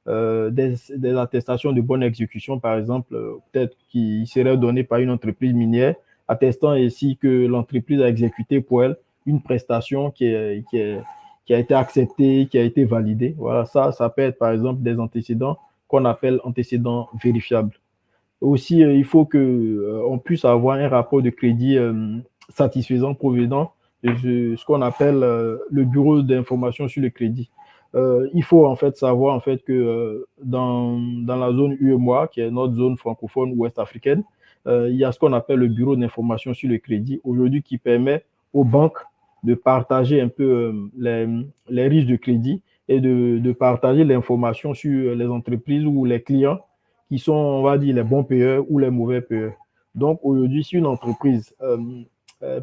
des attestations de bonne exécution, par exemple, peut-être qui seraient données par une entreprise minière, attestant ainsi que l'entreprise a exécuté pour elle une prestation qui a été acceptée, qui a été validée. Voilà, ça peut être par exemple des antécédents qu'on appelle antécédents vérifiables. Aussi, il faut qu'on puisse avoir un rapport de crédit satisfaisant provenant de ce qu'on appelle le bureau d'information sur le crédit. Il faut en fait savoir en fait que dans la zone UEMOA, qui est notre zone francophone ouest africaine, il y a ce qu'on appelle le bureau d'information sur le crédit aujourd'hui qui permet aux banques de partager un peu les risques de crédit et de partager l'information sur les entreprises ou les clients qui sont, on va dire, les bons payeurs ou les mauvais payeurs. Donc aujourd'hui, si une entreprise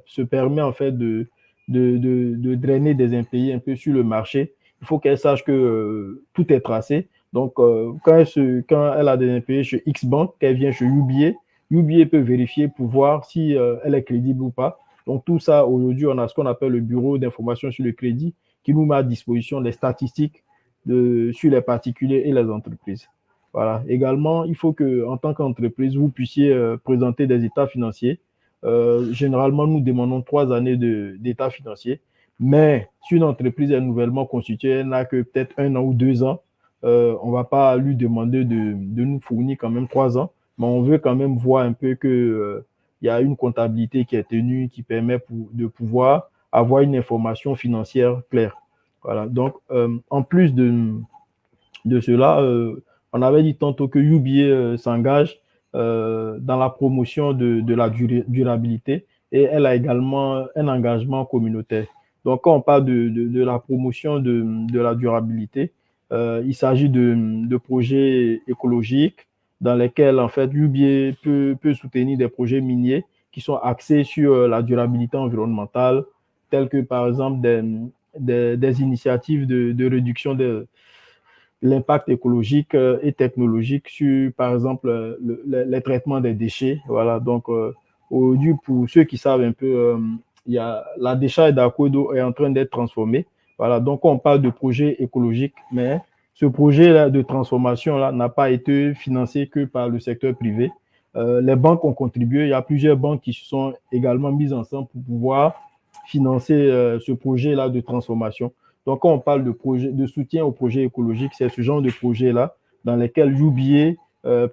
se permet en fait de drainer des impayés un peu sur le marché, il faut qu'elle sache que tout est tracé. Donc, quand elle a des impayés chez X Bank, qu'elle vient chez UBA, UBA peut vérifier pour voir si elle est crédible ou pas. Donc, tout ça, aujourd'hui, on a ce qu'on appelle le bureau d'information sur le crédit qui nous met à disposition les statistiques sur les particuliers et les entreprises. Voilà. Également, il faut que, en tant qu'entreprise, vous puissiez présenter des états financiers. Généralement, nous demandons 3 années d'état financier. Mais si une entreprise est nouvellement constituée, elle n'a que peut-être 1 an ou 2 ans, on ne va pas lui demander de nous fournir quand même 3 ans, mais on veut quand même voir un peu que il y a une comptabilité qui est tenue, qui permet de pouvoir avoir une information financière claire. Voilà. Donc, en plus de cela, on avait dit tantôt que UBA s'engage dans la promotion de la durabilité et elle a également un engagement communautaire. Donc, quand on parle de la promotion de la durabilité, il s'agit de projets écologiques dans lesquels, en fait, UBA peut soutenir des projets miniers qui sont axés sur la durabilité environnementale, telles que, par exemple, des initiatives de réduction de l'impact écologique et technologique sur, par exemple, les traitements des déchets. Voilà, donc, aujourd'hui, pour ceux qui savent un peu, il y a la décharge d'Akodo est en train d'être transformée. Voilà, donc on parle de projet écologique, mais ce projet-là de transformation-là n'a pas été financé que par le secteur privé. Les banques ont contribué. Il y a plusieurs banques qui se sont également mises ensemble pour pouvoir financer ce projet-là de transformation. Donc, quand on parle de soutien au projet écologique, c'est ce genre de projet-là dans lesquels UBA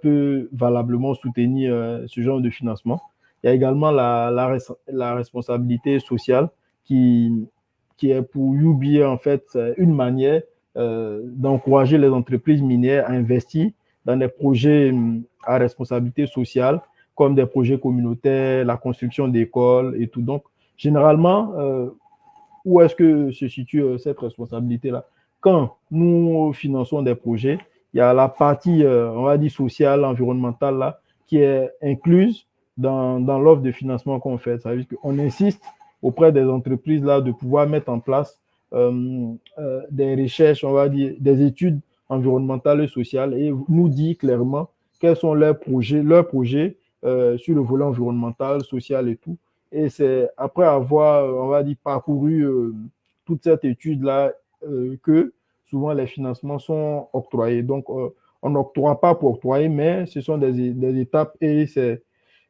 peut valablement soutenir ce genre de financement. Il y a également la responsabilité sociale qui est pour UBA, en fait, une manière d'encourager les entreprises minières à investir dans des projets à responsabilité sociale, comme des projets communautaires, la construction d'écoles et tout. Donc, généralement, où est-ce que se situe cette responsabilité-là? Quand nous finançons des projets, il y a la partie, on va dire, sociale, environnementale, là, qui est incluse dans l'offre de financement qu'on fait. Ça veut dire qu'on insiste auprès des entreprises là, de pouvoir mettre en place des recherches, on va dire, des études environnementales et sociales et nous dit clairement quels sont leurs projets sur le volet environnemental, social et tout. Et c'est après avoir, on va dire, parcouru toute cette étude-là que souvent les financements sont octroyés. Donc, on n'octroie pas pour octroyer, mais ce sont des étapes et c'est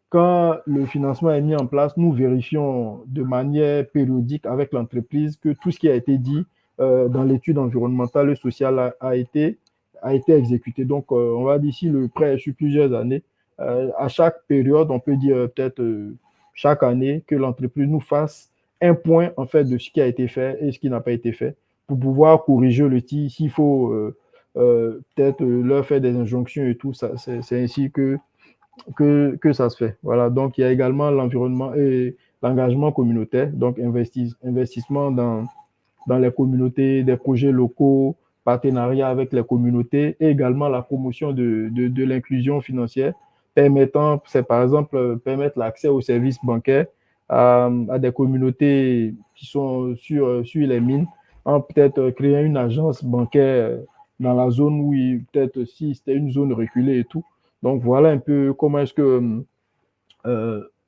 quand le financement est mis en place, nous vérifions de manière périodique avec l'entreprise que tout ce qui a été dit dans l'étude environnementale et sociale a été exécuté. Donc, on va dire ici le prêt est sur plusieurs années. À chaque période, on peut dire peut-être chaque année que l'entreprise nous fasse un point en fait de ce qui a été fait et ce qui n'a pas été fait pour pouvoir corriger le tir. S'il faut peut-être leur faire des injonctions et tout, c'est ainsi que ça se fait. Voilà, donc il y a également l'environnement et l'engagement communautaire, donc investissement dans les communautés, des projets locaux, partenariat avec les communautés et également la promotion de l'inclusion financière permettant, c'est par exemple permettre l'accès aux services bancaires à des communautés qui sont sur les mines, en peut-être créer une agence bancaire dans la zone où peut-être si c'était une zone reculée et tout. Donc voilà un peu comment est-ce que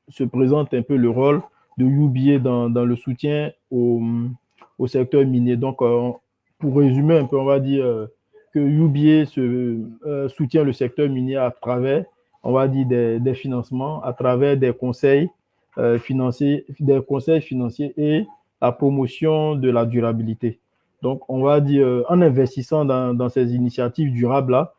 se présente un peu le rôle de UBA dans le soutien au secteur minier. Donc pour résumer un peu, on va dire que UBA soutient le secteur minier à travers, on va dire, des financements, à travers des conseils financiers et la promotion de la durabilité. Donc, on va dire, en investissant dans ces initiatives durables-là,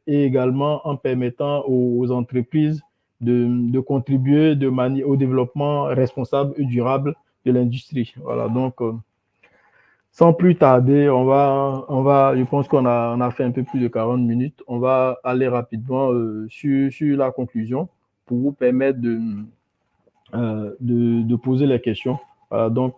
et également en permettant aux entreprises de contribuer au développement responsable et durable de l'industrie. Voilà, donc, sans plus tarder, je pense qu'on a fait un peu plus de 40 minutes. On va aller rapidement sur la conclusion. pour vous permettre de poser les questions. Donc,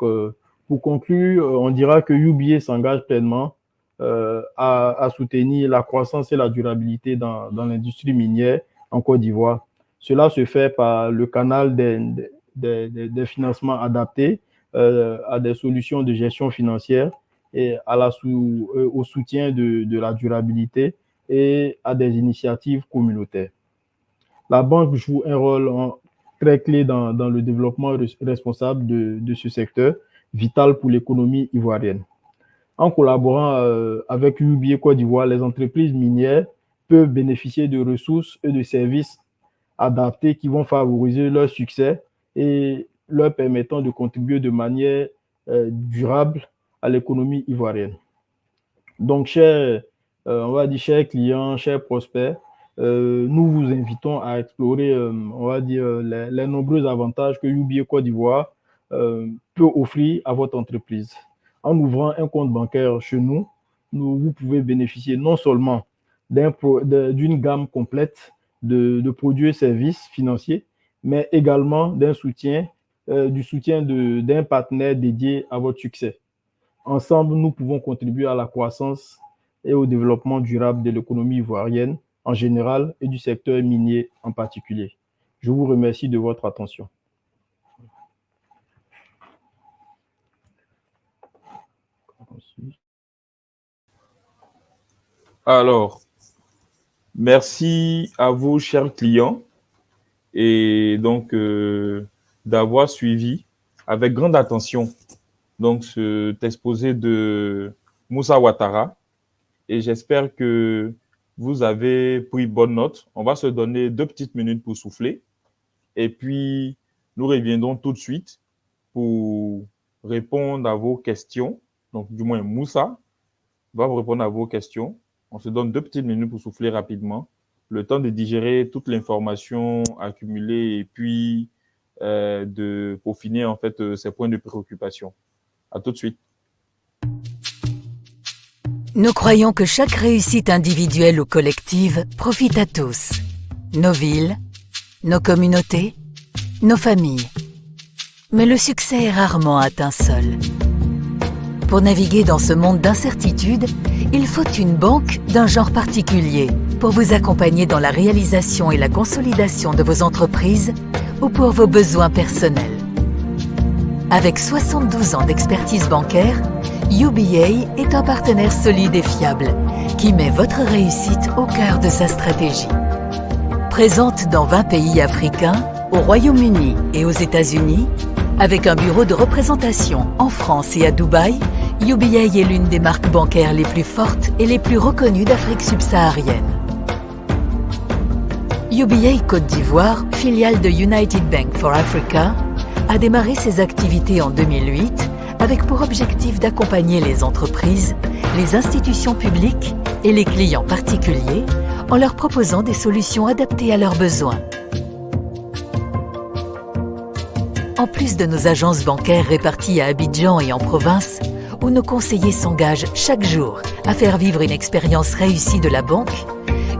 pour conclure, on dira que UBA s'engage pleinement à soutenir la croissance et la durabilité dans l'industrie minière en Côte d'Ivoire. Cela se fait par le canal des financements adaptés à des solutions de gestion financière et au soutien de la durabilité et à des initiatives communautaires. La banque joue un rôle très clé dans le développement responsable de ce secteur, vital pour l'économie ivoirienne. En collaborant avec UBA Côte d'Ivoire, les entreprises minières peuvent bénéficier de ressources et de services adaptés qui vont favoriser leur succès et leur permettant de contribuer de manière durable à l'économie ivoirienne. Donc, on va dire chers clients, chers prospects, nous vous invitons à explorer, on va dire, les nombreux avantages que UBA Côte d'Ivoire peut offrir à votre entreprise. En ouvrant un compte bancaire chez nous, vous pouvez bénéficier non seulement d'une gamme complète de produits et services financiers, mais également du soutien d'un partenaire dédié à votre succès. Ensemble, nous pouvons contribuer à la croissance et au développement durable de l'économie ivoirienne en général et du secteur minier en particulier. Je vous remercie de votre attention. Alors, merci à vous, chers clients, et donc d'avoir suivi avec grande attention donc cet exposé de Moussa Ouattara. Et j'espère que vous avez pris bonne note. On va se donner 2 petites minutes pour souffler. Et puis, nous reviendrons tout de suite pour répondre à vos questions. Donc, du moins, Moussa va vous répondre à vos questions. On se donne 2 petites minutes pour souffler rapidement, le temps de digérer toute l'information accumulée et puis de peaufiner en fait ces points de préoccupation. À tout de suite. Nous croyons que chaque réussite individuelle ou collective profite à tous. Nos villes, nos communautés, nos familles. Mais le succès est rarement atteint seul. Pour naviguer dans ce monde d'incertitude, il faut une banque d'un genre particulier pour vous accompagner dans la réalisation et la consolidation de vos entreprises ou pour vos besoins personnels. Avec 72 ans d'expertise bancaire, UBA est un partenaire solide et fiable qui met votre réussite au cœur de sa stratégie. Présente dans 20 pays africains, au Royaume-Uni et aux États-Unis, avec un bureau de représentation en France et à Dubaï, UBA est l'une des marques bancaires les plus fortes et les plus reconnues d'Afrique subsaharienne. UBA Côte d'Ivoire, filiale de United Bank for Africa, a démarré ses activités en 2008 avec pour objectif d'accompagner les entreprises, les institutions publiques et les clients particuliers en leur proposant des solutions adaptées à leurs besoins. En plus de nos agences bancaires réparties à Abidjan et en province, où nos conseillers s'engagent chaque jour à faire vivre une expérience réussie de la banque,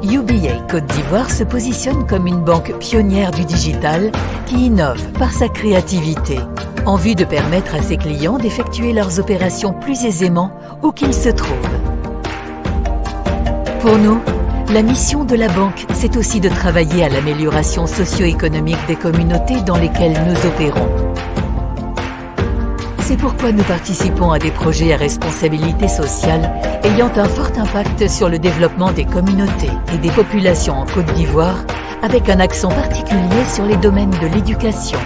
UBA Côte d'Ivoire se positionne comme une banque pionnière du digital qui innove par sa créativité, en vue de permettre à ses clients d'effectuer leurs opérations plus aisément où qu'ils se trouvent. Pour nous, la mission de la banque, c'est aussi de travailler à l'amélioration socio-économique des communautés dans lesquelles nous opérons. C'est pourquoi nous participons à des projets à responsabilité sociale ayant un fort impact sur le développement des communautés et des populations en Côte d'Ivoire, avec un accent particulier sur les domaines de l'éducation,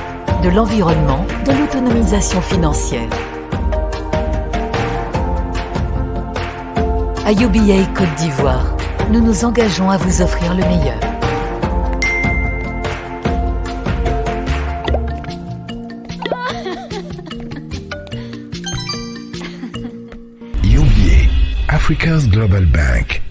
de l'environnement, de l'autonomisation financière. À UBA Côte d'Ivoire, nous nous engageons à vous offrir le meilleur. UBA, Africa's Global Bank.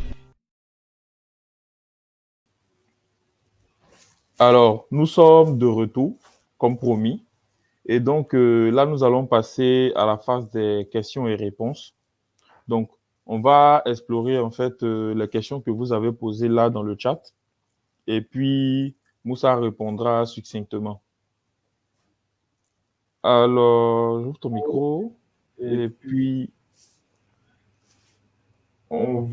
Alors, nous sommes de retour, comme promis. Et donc, là, nous allons passer à la phase des questions et réponses. Donc, on va explorer, en fait, les questions que vous avez posées là dans le chat. Et puis, Moussa répondra succinctement. Alors, j'ouvre ton micro et puis on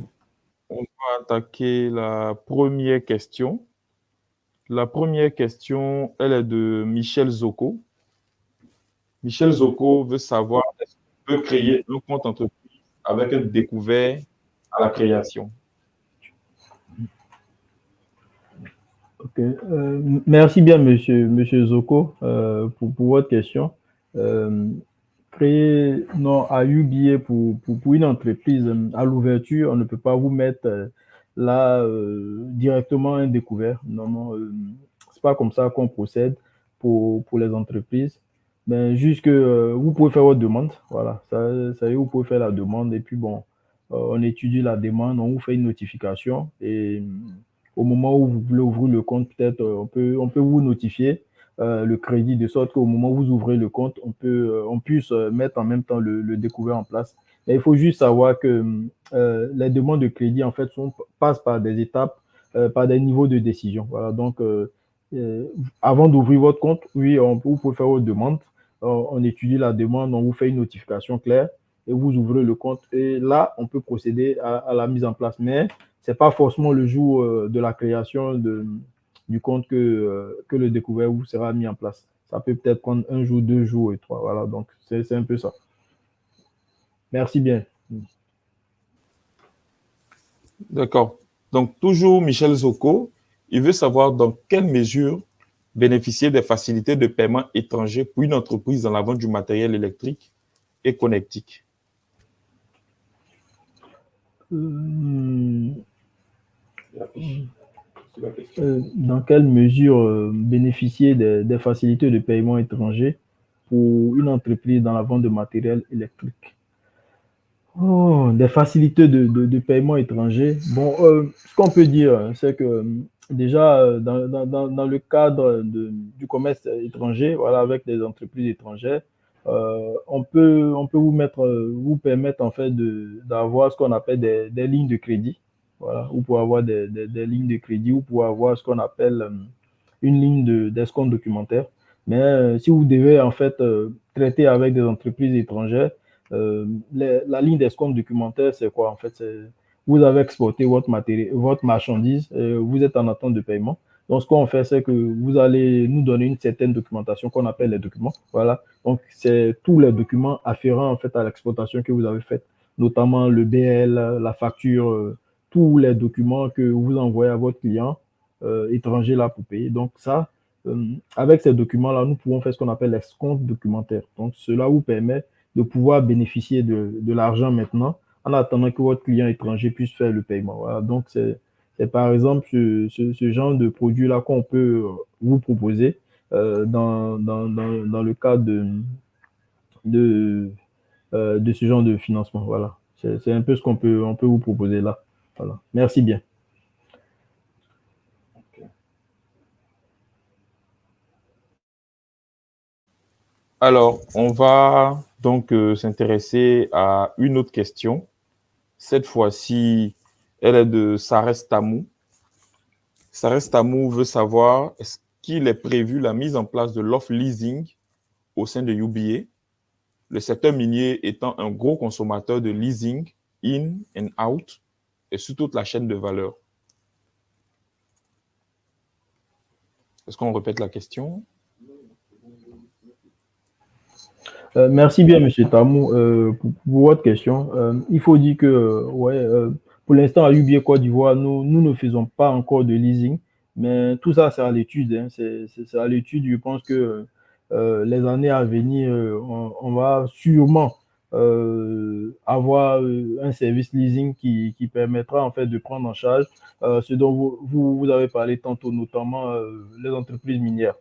va attaquer la première question. La première question, elle est de Michel Zoko. Michel Zoko veut savoir est-ce qu'on peut créer un compte entreprise avec un découvert à la création. Ok. Merci bien, monsieur Zoko, pour votre question. Créer non, à UBA pour une entreprise, à l'ouverture, on ne peut pas vous mettre là directement un découvert. Non, non, c'est pas comme ça qu'on procède pour les entreprises. Mais juste que vous pouvez faire votre demande. Voilà, ça y est, vous pouvez faire la demande et puis bon, on étudie la demande, on vous fait une notification et au moment où vous voulez ouvrir le compte, peut-être on peut vous notifier le crédit de sorte qu'au moment où vous ouvrez le compte, on puisse mettre en même temps le découvert en place. Mais il faut juste savoir que les demandes de crédit en fait passent par des étapes, par des niveaux de décision. Voilà, donc euh, avant d'ouvrir votre compte, oui, vous pouvez faire votre demande. On étudie la demande, on vous fait une notification claire et vous ouvrez le compte. Et là, on peut procéder à la mise en place. Mais c'est pas forcément le jour de la création du compte que le découvert vous sera mis en place. Ça peut peut-être prendre un jour, 2 jours et 3. Voilà, donc c'est un peu ça. Merci bien. D'accord. Donc, toujours Michel Zoko, il veut savoir dans quelle mesure bénéficier des facilités de paiement étrangers pour une entreprise dans la vente du matériel électrique et connectique. Euh, dans quelle mesure bénéficier des facilités de paiement étrangers pour une entreprise dans la vente de matériel électrique? Oh, des facilités de paiement étranger. Bon, ce qu'on peut dire, c'est que déjà, dans le cadre du commerce étranger, voilà, avec des entreprises étrangères, on peut vous permettre en fait d'avoir ce qu'on appelle des lignes de crédit. Voilà, vous pouvez avoir des lignes de crédit, vous pouvez avoir ce qu'on appelle une ligne d'escompte documentaire. Mais si vous devez en fait traiter avec des entreprises étrangères, la ligne d'escompte documentaire, c'est quoi en fait? Vous avez exporté votre matériel, votre marchandise, vous êtes en attente de paiement. Donc, ce qu'on fait, c'est que vous allez nous donner une certaine documentation qu'on appelle les documents. Voilà. Donc, c'est tous les documents afférents en fait à l'exportation que vous avez faite, notamment le BL, la facture, tous les documents que vous envoyez à votre client étranger là pour payer. Donc, ça, avec ces documents-là, nous pouvons faire ce qu'on appelle l'escompte documentaire. Donc, cela vous permet de pouvoir bénéficier de l'argent maintenant en attendant que votre client étranger puisse faire le paiement. Voilà. Donc, c'est par exemple ce genre de produit-là qu'on peut vous proposer dans le cadre de, de ce genre de financement. Voilà. C'est un peu ce on peut vous proposer là. Voilà. Merci bien. Alors, on va donc s'intéresser à une autre question. Cette fois-ci, elle est de Sares Tamou. Sares Tamou veut savoir est-ce qu'il est prévu la mise en place de l'offre leasing au sein de UBA, le secteur minier étant un gros consommateur de leasing in and out et sur toute la chaîne de valeur. Est-ce qu'on répète la question? Merci bien, Monsieur Tamou, pour votre question. Il faut dire que, ouais, pour l'instant, à UBA Côte d'Ivoire, nous ne faisons pas encore de leasing, mais tout ça, c'est à l'étude. Hein, c'est à l'étude. Je pense que les années à venir, on va sûrement avoir un service leasing qui permettra en fait de prendre en charge ce dont vous avez parlé tantôt, notamment les entreprises minières.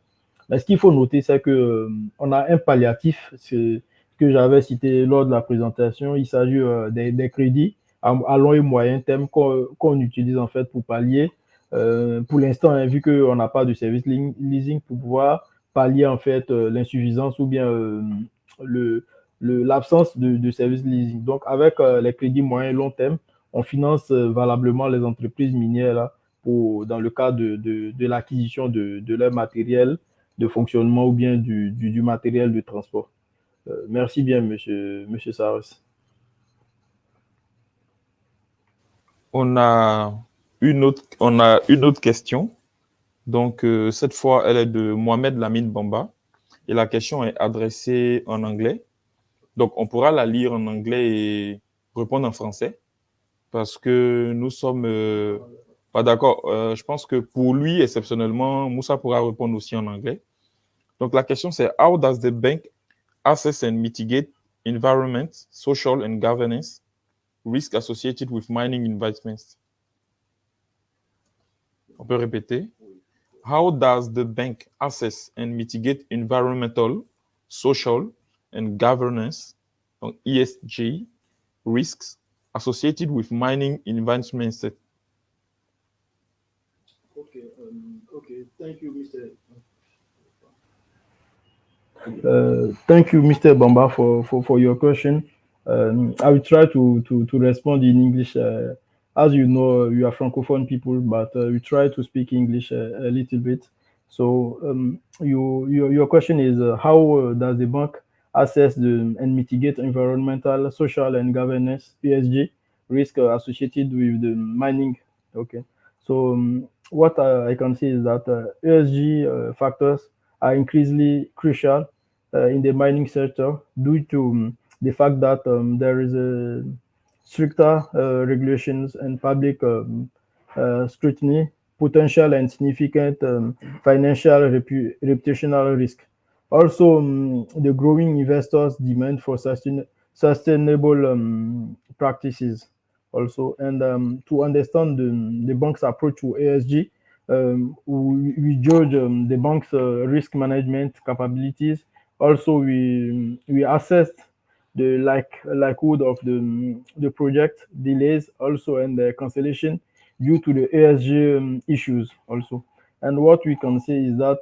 Mais ce qu'il faut noter, c'est que on a un palliatif, ce que j'avais cité lors de la présentation. Il s'agit des crédits à long et moyen terme qu'on utilise en fait pour pallier. Pour l'instant, hein, vu qu'on n'a pas de service leasing pour pouvoir pallier en fait l'insuffisance ou bien le, l'absence de service leasing. Donc, avec les crédits moyen et long terme, on finance valablement les entreprises minières là, dans le cadre de l'acquisition de leur matériel de fonctionnement ou bien du matériel de transport. Merci bien, monsieur Saros. On a une autre question. Donc, cette fois, elle est de Mohamed Lamine Bamba. Et la question est adressée en anglais. Donc, on pourra la lire en anglais et répondre en français. Parce que nous sommes pas d'accord. Je pense que pour lui, exceptionnellement, Moussa pourra répondre aussi en anglais. Donc, la question, c'est « How does the bank assess and mitigate environment, social and governance risk associated with mining investments ?» On peut répéter. How does the bank assess and mitigate environmental, social, and governance, donc ESG, risks associated with mining investments? Okay. Thank you, Mr. Bamba, for your question. I will try to respond in English. As you know, you are Francophone people, but we try to speak English a little bit. So your question is how does the bank assess and mitigate environmental, social, and governance (ESG) risk associated with the mining? Okay. So what I can say is that ESG factors are increasingly crucial in the mining sector due to the fact that there is a stricter regulations and public scrutiny, potential and significant financial reputational risk. Also, the growing investors' demand for sustainable practices. Also, and to understand the bank's approach to ESG, we judge the bank's risk management capabilities. Also, we assess the likelihood of the project delays also and the cancellation due to the ESG issues also. And what we can say is that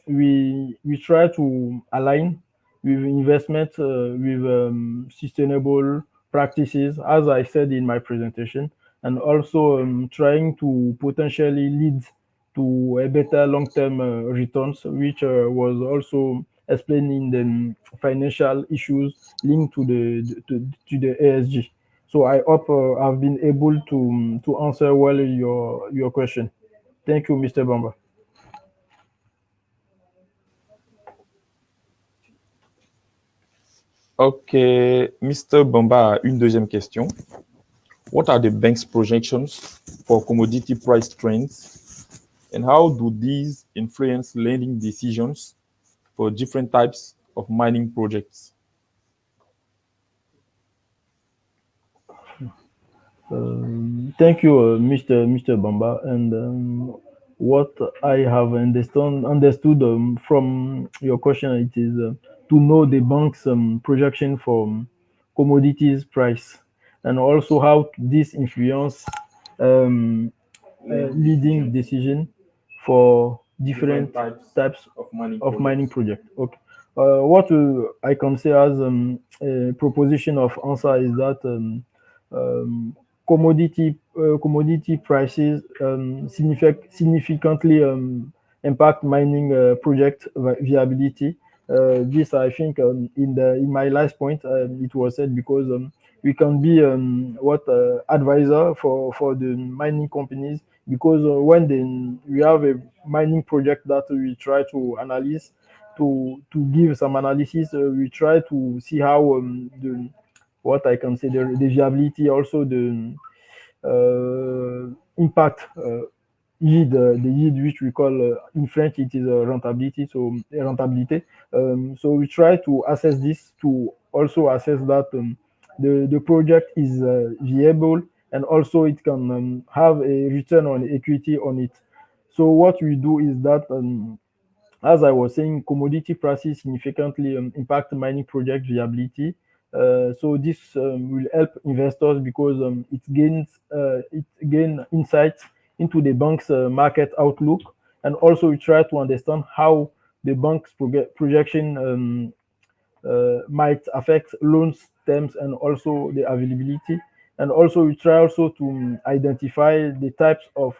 we try to align with investment with sustainable practices, as I said in my presentation, and also trying to potentially lead to a better long-term returns, which was also explained in the financial issues linked to the ESG. So I hope I've been able to answer well your question. Thank you, Mr. Bamba. Ok, Mr. Bamba a une deuxième question. What are the bank's projections for commodity price trends, and how do these influence lending decisions for different types of mining projects? Thank you, Mr. Bamba. And what I have understood from your question, it is to know the bank's projection for commodities price, and also how this influence leading decision for different types of mining project. Okay. What I can say as a proposition of answer is that commodity prices significantly impact mining project viability. This I think in my last point it was said because we can be advisor for the mining companies, because when we have a mining project that we try to analyze, to give some analysis, we try to see how what I can say the viability, also the impact yield, the yield which we call in French it is rentability. So rentability. So we try to assess this, to also assess that the project is viable, and also it can have a return on equity on it. So what we do is that as I was saying, commodity prices significantly impact mining project viability. So this will help investors because it gain insights into the bank's market outlook, and also we try to understand how the bank's projection might affect loans terms and also the availability. And also we try also to identify the types of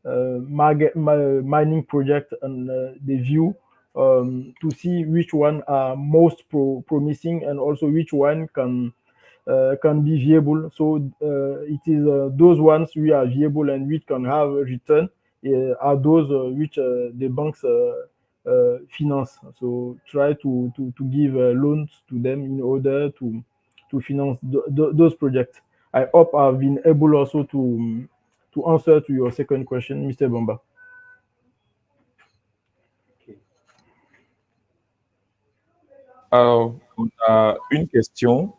mining project, and they view to see which one are most promising and also which one can be viable. So it is those ones which are viable and which can have a return are those which the banks finance. So try to give loans to them in order to finance those projects. I hope I've been able also to answer to your second question, Mr. Bamba. Alors, on a une question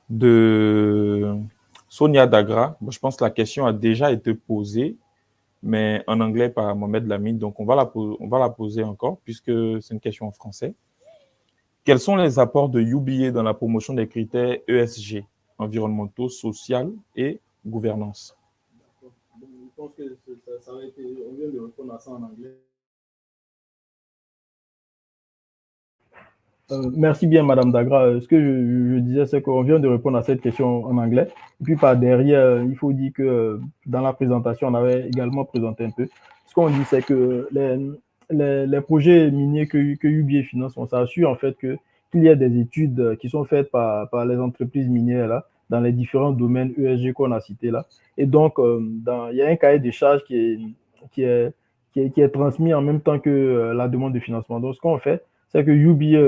de Sonia Dagra. Bon, je pense que la question a déjà été posée, mais en anglais par Mohamed Lamine. Donc, on va la poser encore puisque c'est une question en français. Quels sont les apports de UBA dans la promotion des critères ESG, environnementaux, sociaux et gouvernance? Je pense que ça a été, on vient de répondre à ça en anglais. Merci bien, Madame Dagra. Ce que je disais, c'est qu'on vient de répondre à cette question en anglais. Et puis par derrière, il faut dire que dans la présentation, on avait également présenté un peu. Ce qu'on dit, c'est que les projets miniers que UBA finance, on s'assure en fait qu'il y a des études qui sont faites par les entreprises minières là, dans les différents domaines ESG qu'on a cités là. Et donc, il y a un cahier des charges qui est transmis en même temps que la demande de financement. Donc, ce qu'on fait, c'est que UBA,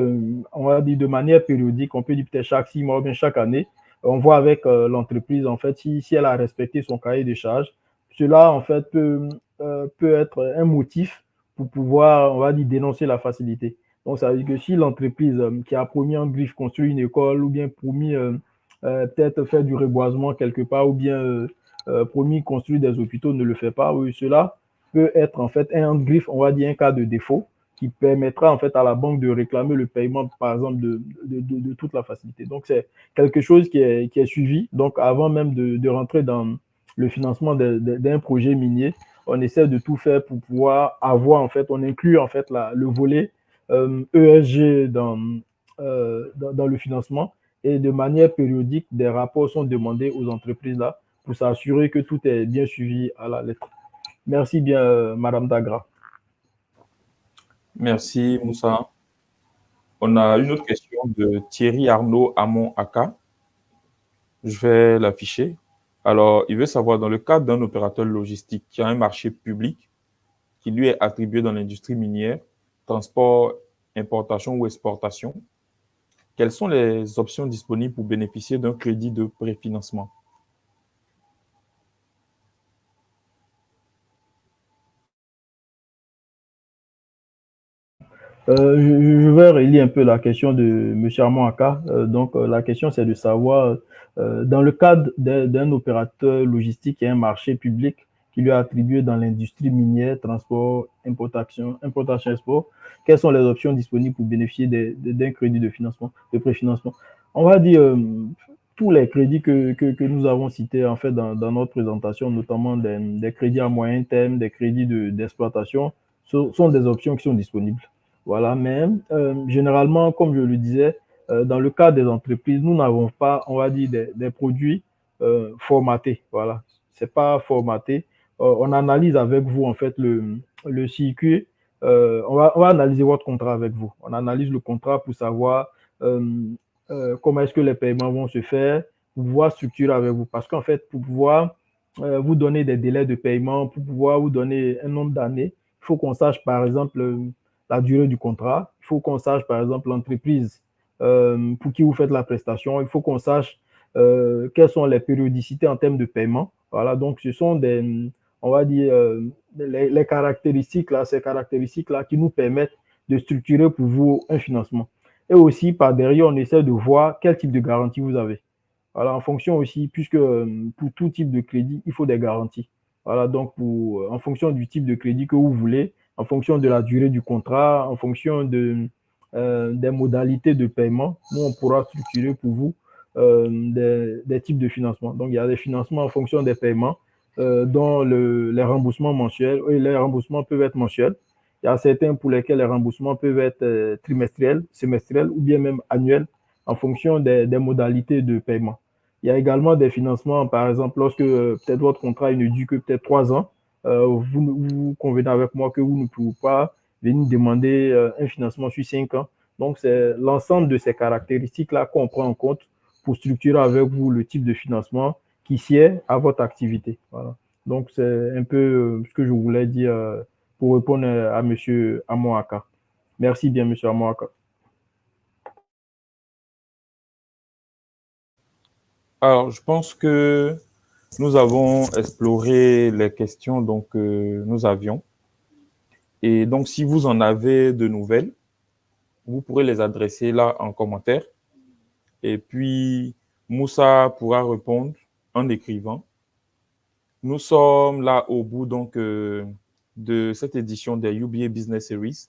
on va dire de manière périodique, on peut dire peut-être chaque 6 mois ou bien chaque année, on voit avec l'entreprise, en fait, si elle a respecté son cahier de charges. Cela, en fait, peut être un motif pour pouvoir, on va dire, dénoncer la facilité. Donc, ça veut dire que si l'entreprise qui a promis en griffe construire une école ou bien promis peut-être faire du reboisement quelque part ou bien promis construire des hôpitaux ne le fait pas, oui, cela peut être en fait un griffe, on va dire un cas de défaut qui permettra en fait à la banque de réclamer le paiement, par exemple, de toute la facilité. Donc, c'est quelque chose qui est suivi. Donc, avant même de rentrer dans le financement d'un projet minier, on essaie de tout faire pour pouvoir avoir, en fait, on inclut en fait le volet ESG dans le financement et de manière périodique, des rapports sont demandés aux entreprises là pour s'assurer que tout est bien suivi à la lettre. Merci bien, Madame Dagra. Merci, Moussa. On a une autre question de Thierry Arnaud Amon Aka. Je vais l'afficher. Alors, il veut savoir, dans le cadre d'un opérateur logistique qui a un marché public qui lui est attribué dans l'industrie minière, transport, importation ou exportation, quelles sont les options disponibles pour bénéficier d'un crédit de préfinancement? Je vais relire un peu la question de M. Armand Aka. Donc, la question, c'est de savoir, dans le cadre d'un opérateur logistique et un marché public qui lui est attribué dans l'industrie minière, transport, importation, export, quelles sont les options disponibles pour bénéficier d'un crédit de financement, de préfinancement? On va dire tous les crédits que nous avons cités en fait dans notre présentation, notamment des crédits à moyen terme, des crédits d'exploitation, sont des options qui sont disponibles. Voilà, mais généralement, comme je le disais, dans le cas des entreprises, nous n'avons pas, on va dire, des produits formatés. Voilà, c'est pas formaté. On analyse avec vous, en fait, le circuit. On va analyser votre contrat avec vous. On analyse le contrat pour savoir comment est-ce que les paiements vont se faire, pour pouvoir structurer avec vous. Parce qu'en fait, pour pouvoir vous donner des délais de paiement, pour pouvoir vous donner un nombre d'années, il faut qu'on sache, par exemple, la durée du contrat. Il faut qu'on sache, par exemple, l'entreprise pour qui vous faites la prestation. Il faut qu'on sache quelles sont les périodicités en termes de paiement. Voilà, donc ce sont on va dire, les caractéristiques là, ces caractéristiques-là qui nous permettent de structurer pour vous un financement. Et aussi, par derrière, on essaie de voir quel type de garantie vous avez. Voilà, en fonction aussi, puisque pour tout type de crédit, il faut des garanties. Voilà, donc en fonction du type de crédit que vous voulez, en fonction de la durée du contrat, en fonction des modalités de paiement, nous, on pourra structurer pour vous des types de financement. Donc, il y a des financements en fonction des paiements, dont les remboursements mensuels, et les remboursements peuvent être mensuels. Il y a certains pour lesquels les remboursements peuvent être trimestriels, semestriels ou bien même annuels en fonction des modalités de paiement. Il y a également des financements, par exemple, lorsque peut-être votre contrat ne dure que peut-être 3 ans, vous convenez avec moi que vous ne pouvez pas venir demander un financement sur 5 ans. Donc, c'est l'ensemble de ces caractéristiques-là qu'on prend en compte pour structurer avec vous le type de financement qui sied à votre activité. Voilà. Donc, c'est un peu ce que je voulais dire pour répondre à M. Amoaka. Merci bien, M. Amoaka. Alors, je pense que nous avons exploré les questions que nous avions. Et donc, si vous en avez de nouvelles, vous pourrez les adresser là en commentaire. Et puis, Moussa pourra répondre en écrivant. Nous sommes là au bout de cette édition des UBA Business Series.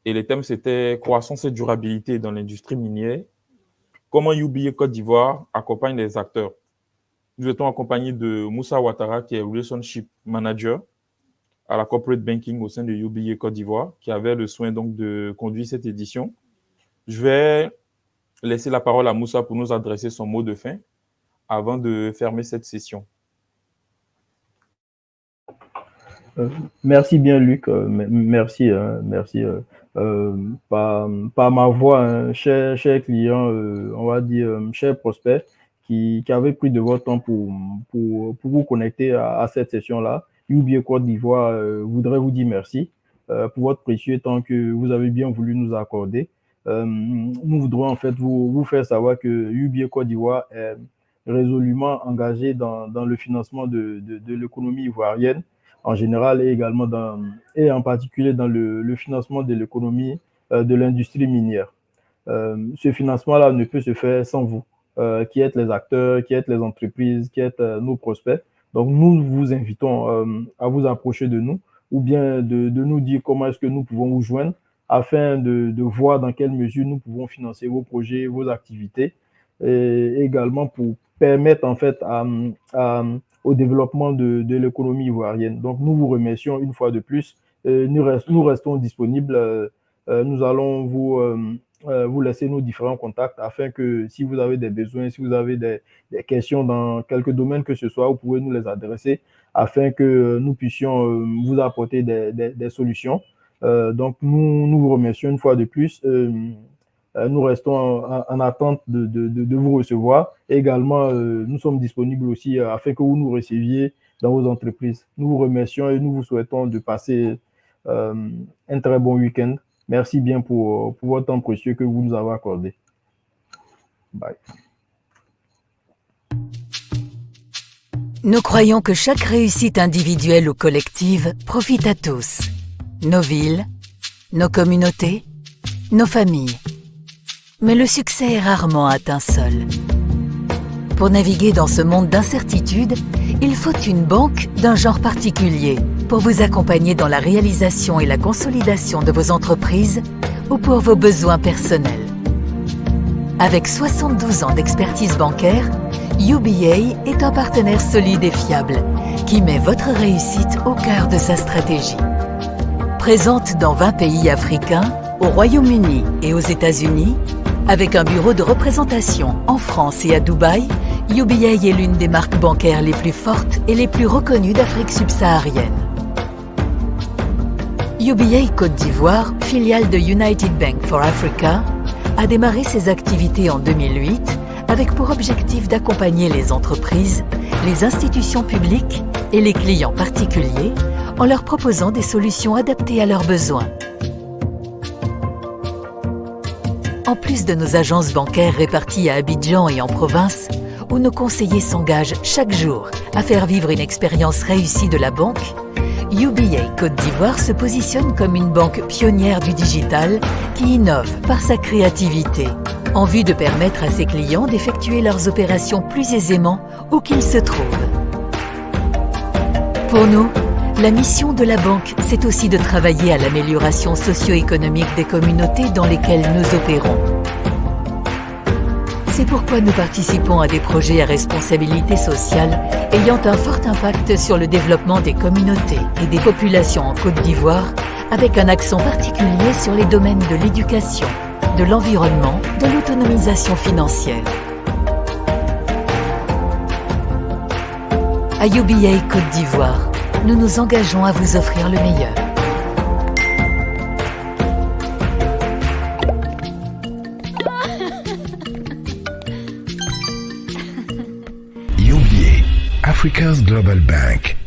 Et les thèmes, c'était croissance et durabilité dans l'industrie minière. Comment UBA Côte d'Ivoire accompagne les acteurs. Nous étions accompagnés de Moussa Ouattara, qui est Relationship Manager à la Corporate Banking au sein de UBA Côte d'Ivoire, qui avait le soin de conduire cette édition. Je vais laisser la parole à Moussa pour nous adresser son mot de fin avant de fermer cette session. Merci bien, Luc. Merci. Par ma voix, hein, cher client, on va dire cher prospect, qui avait pris de votre temps pour vous connecter à cette session-là. UBA Côte d'Ivoire voudrait vous dire merci pour votre précieux temps que vous avez bien voulu nous accorder. Nous voudrons en fait vous faire savoir que UBA Côte d'Ivoire est résolument engagé dans le financement de l'économie ivoirienne en général et également et en particulier dans le financement de l'économie de l'industrie minière. Ce financement-là ne peut se faire sans vous, qui êtes les acteurs, qui êtes les entreprises, qui êtes nos prospects. Donc, nous vous invitons à vous approcher de nous ou bien de nous dire comment est-ce que nous pouvons vous joindre afin de voir dans quelle mesure nous pouvons financer vos projets, vos activités et également pour permettre en fait au développement de l'économie ivoirienne. Donc, nous vous remercions une fois de plus. Nous restons disponibles. Nous allons vous laisser nos différents contacts afin que si vous avez des besoins, si vous avez des questions dans quelques domaines que ce soit, vous pouvez nous les adresser afin que nous puissions vous apporter des solutions. Donc, nous vous remercions une fois de plus. Nous restons en attente de vous recevoir. Également, nous sommes disponibles aussi afin que vous nous receviez dans vos entreprises. Nous vous remercions et nous vous souhaitons de passer un très bon week-end. Merci bien pour votre temps précieux que vous nous avez accordé. Bye. Nous croyons que chaque réussite individuelle ou collective profite à tous. Nos villes, nos communautés, nos familles. Mais le succès est rarement atteint seul. Pour naviguer dans ce monde d'incertitude, il faut une banque d'un genre particulier pour vous accompagner dans la réalisation et la consolidation de vos entreprises ou pour vos besoins personnels. Avec 72 ans d'expertise bancaire, UBA est un partenaire solide et fiable qui met votre réussite au cœur de sa stratégie. Présente dans 20 pays africains, au Royaume-Uni et aux États-Unis, avec un bureau de représentation en France et à Dubaï, UBA est l'une des marques bancaires les plus fortes et les plus reconnues d'Afrique subsaharienne. UBA Côte d'Ivoire, filiale de United Bank for Africa, a démarré ses activités en 2008 avec pour objectif d'accompagner les entreprises, les institutions publiques et les clients particuliers en leur proposant des solutions adaptées à leurs besoins. En plus de nos agences bancaires réparties à Abidjan et en province, où nos conseillers s'engagent chaque jour à faire vivre une expérience réussie de la banque, UBA Côte d'Ivoire se positionne comme une banque pionnière du digital qui innove par sa créativité, en vue de permettre à ses clients d'effectuer leurs opérations plus aisément où qu'ils se trouvent. Pour nous, la mission de la banque, c'est aussi de travailler à l'amélioration socio-économique des communautés dans lesquelles nous opérons. C'est pourquoi nous participons à des projets à responsabilité sociale ayant un fort impact sur le développement des communautés et des populations en Côte d'Ivoire, avec un accent particulier sur les domaines de l'éducation, de l'environnement, de l'autonomisation financière. À UBA Côte d'Ivoire, nous nous engageons à vous offrir le meilleur. UBA, Africa's Global Bank.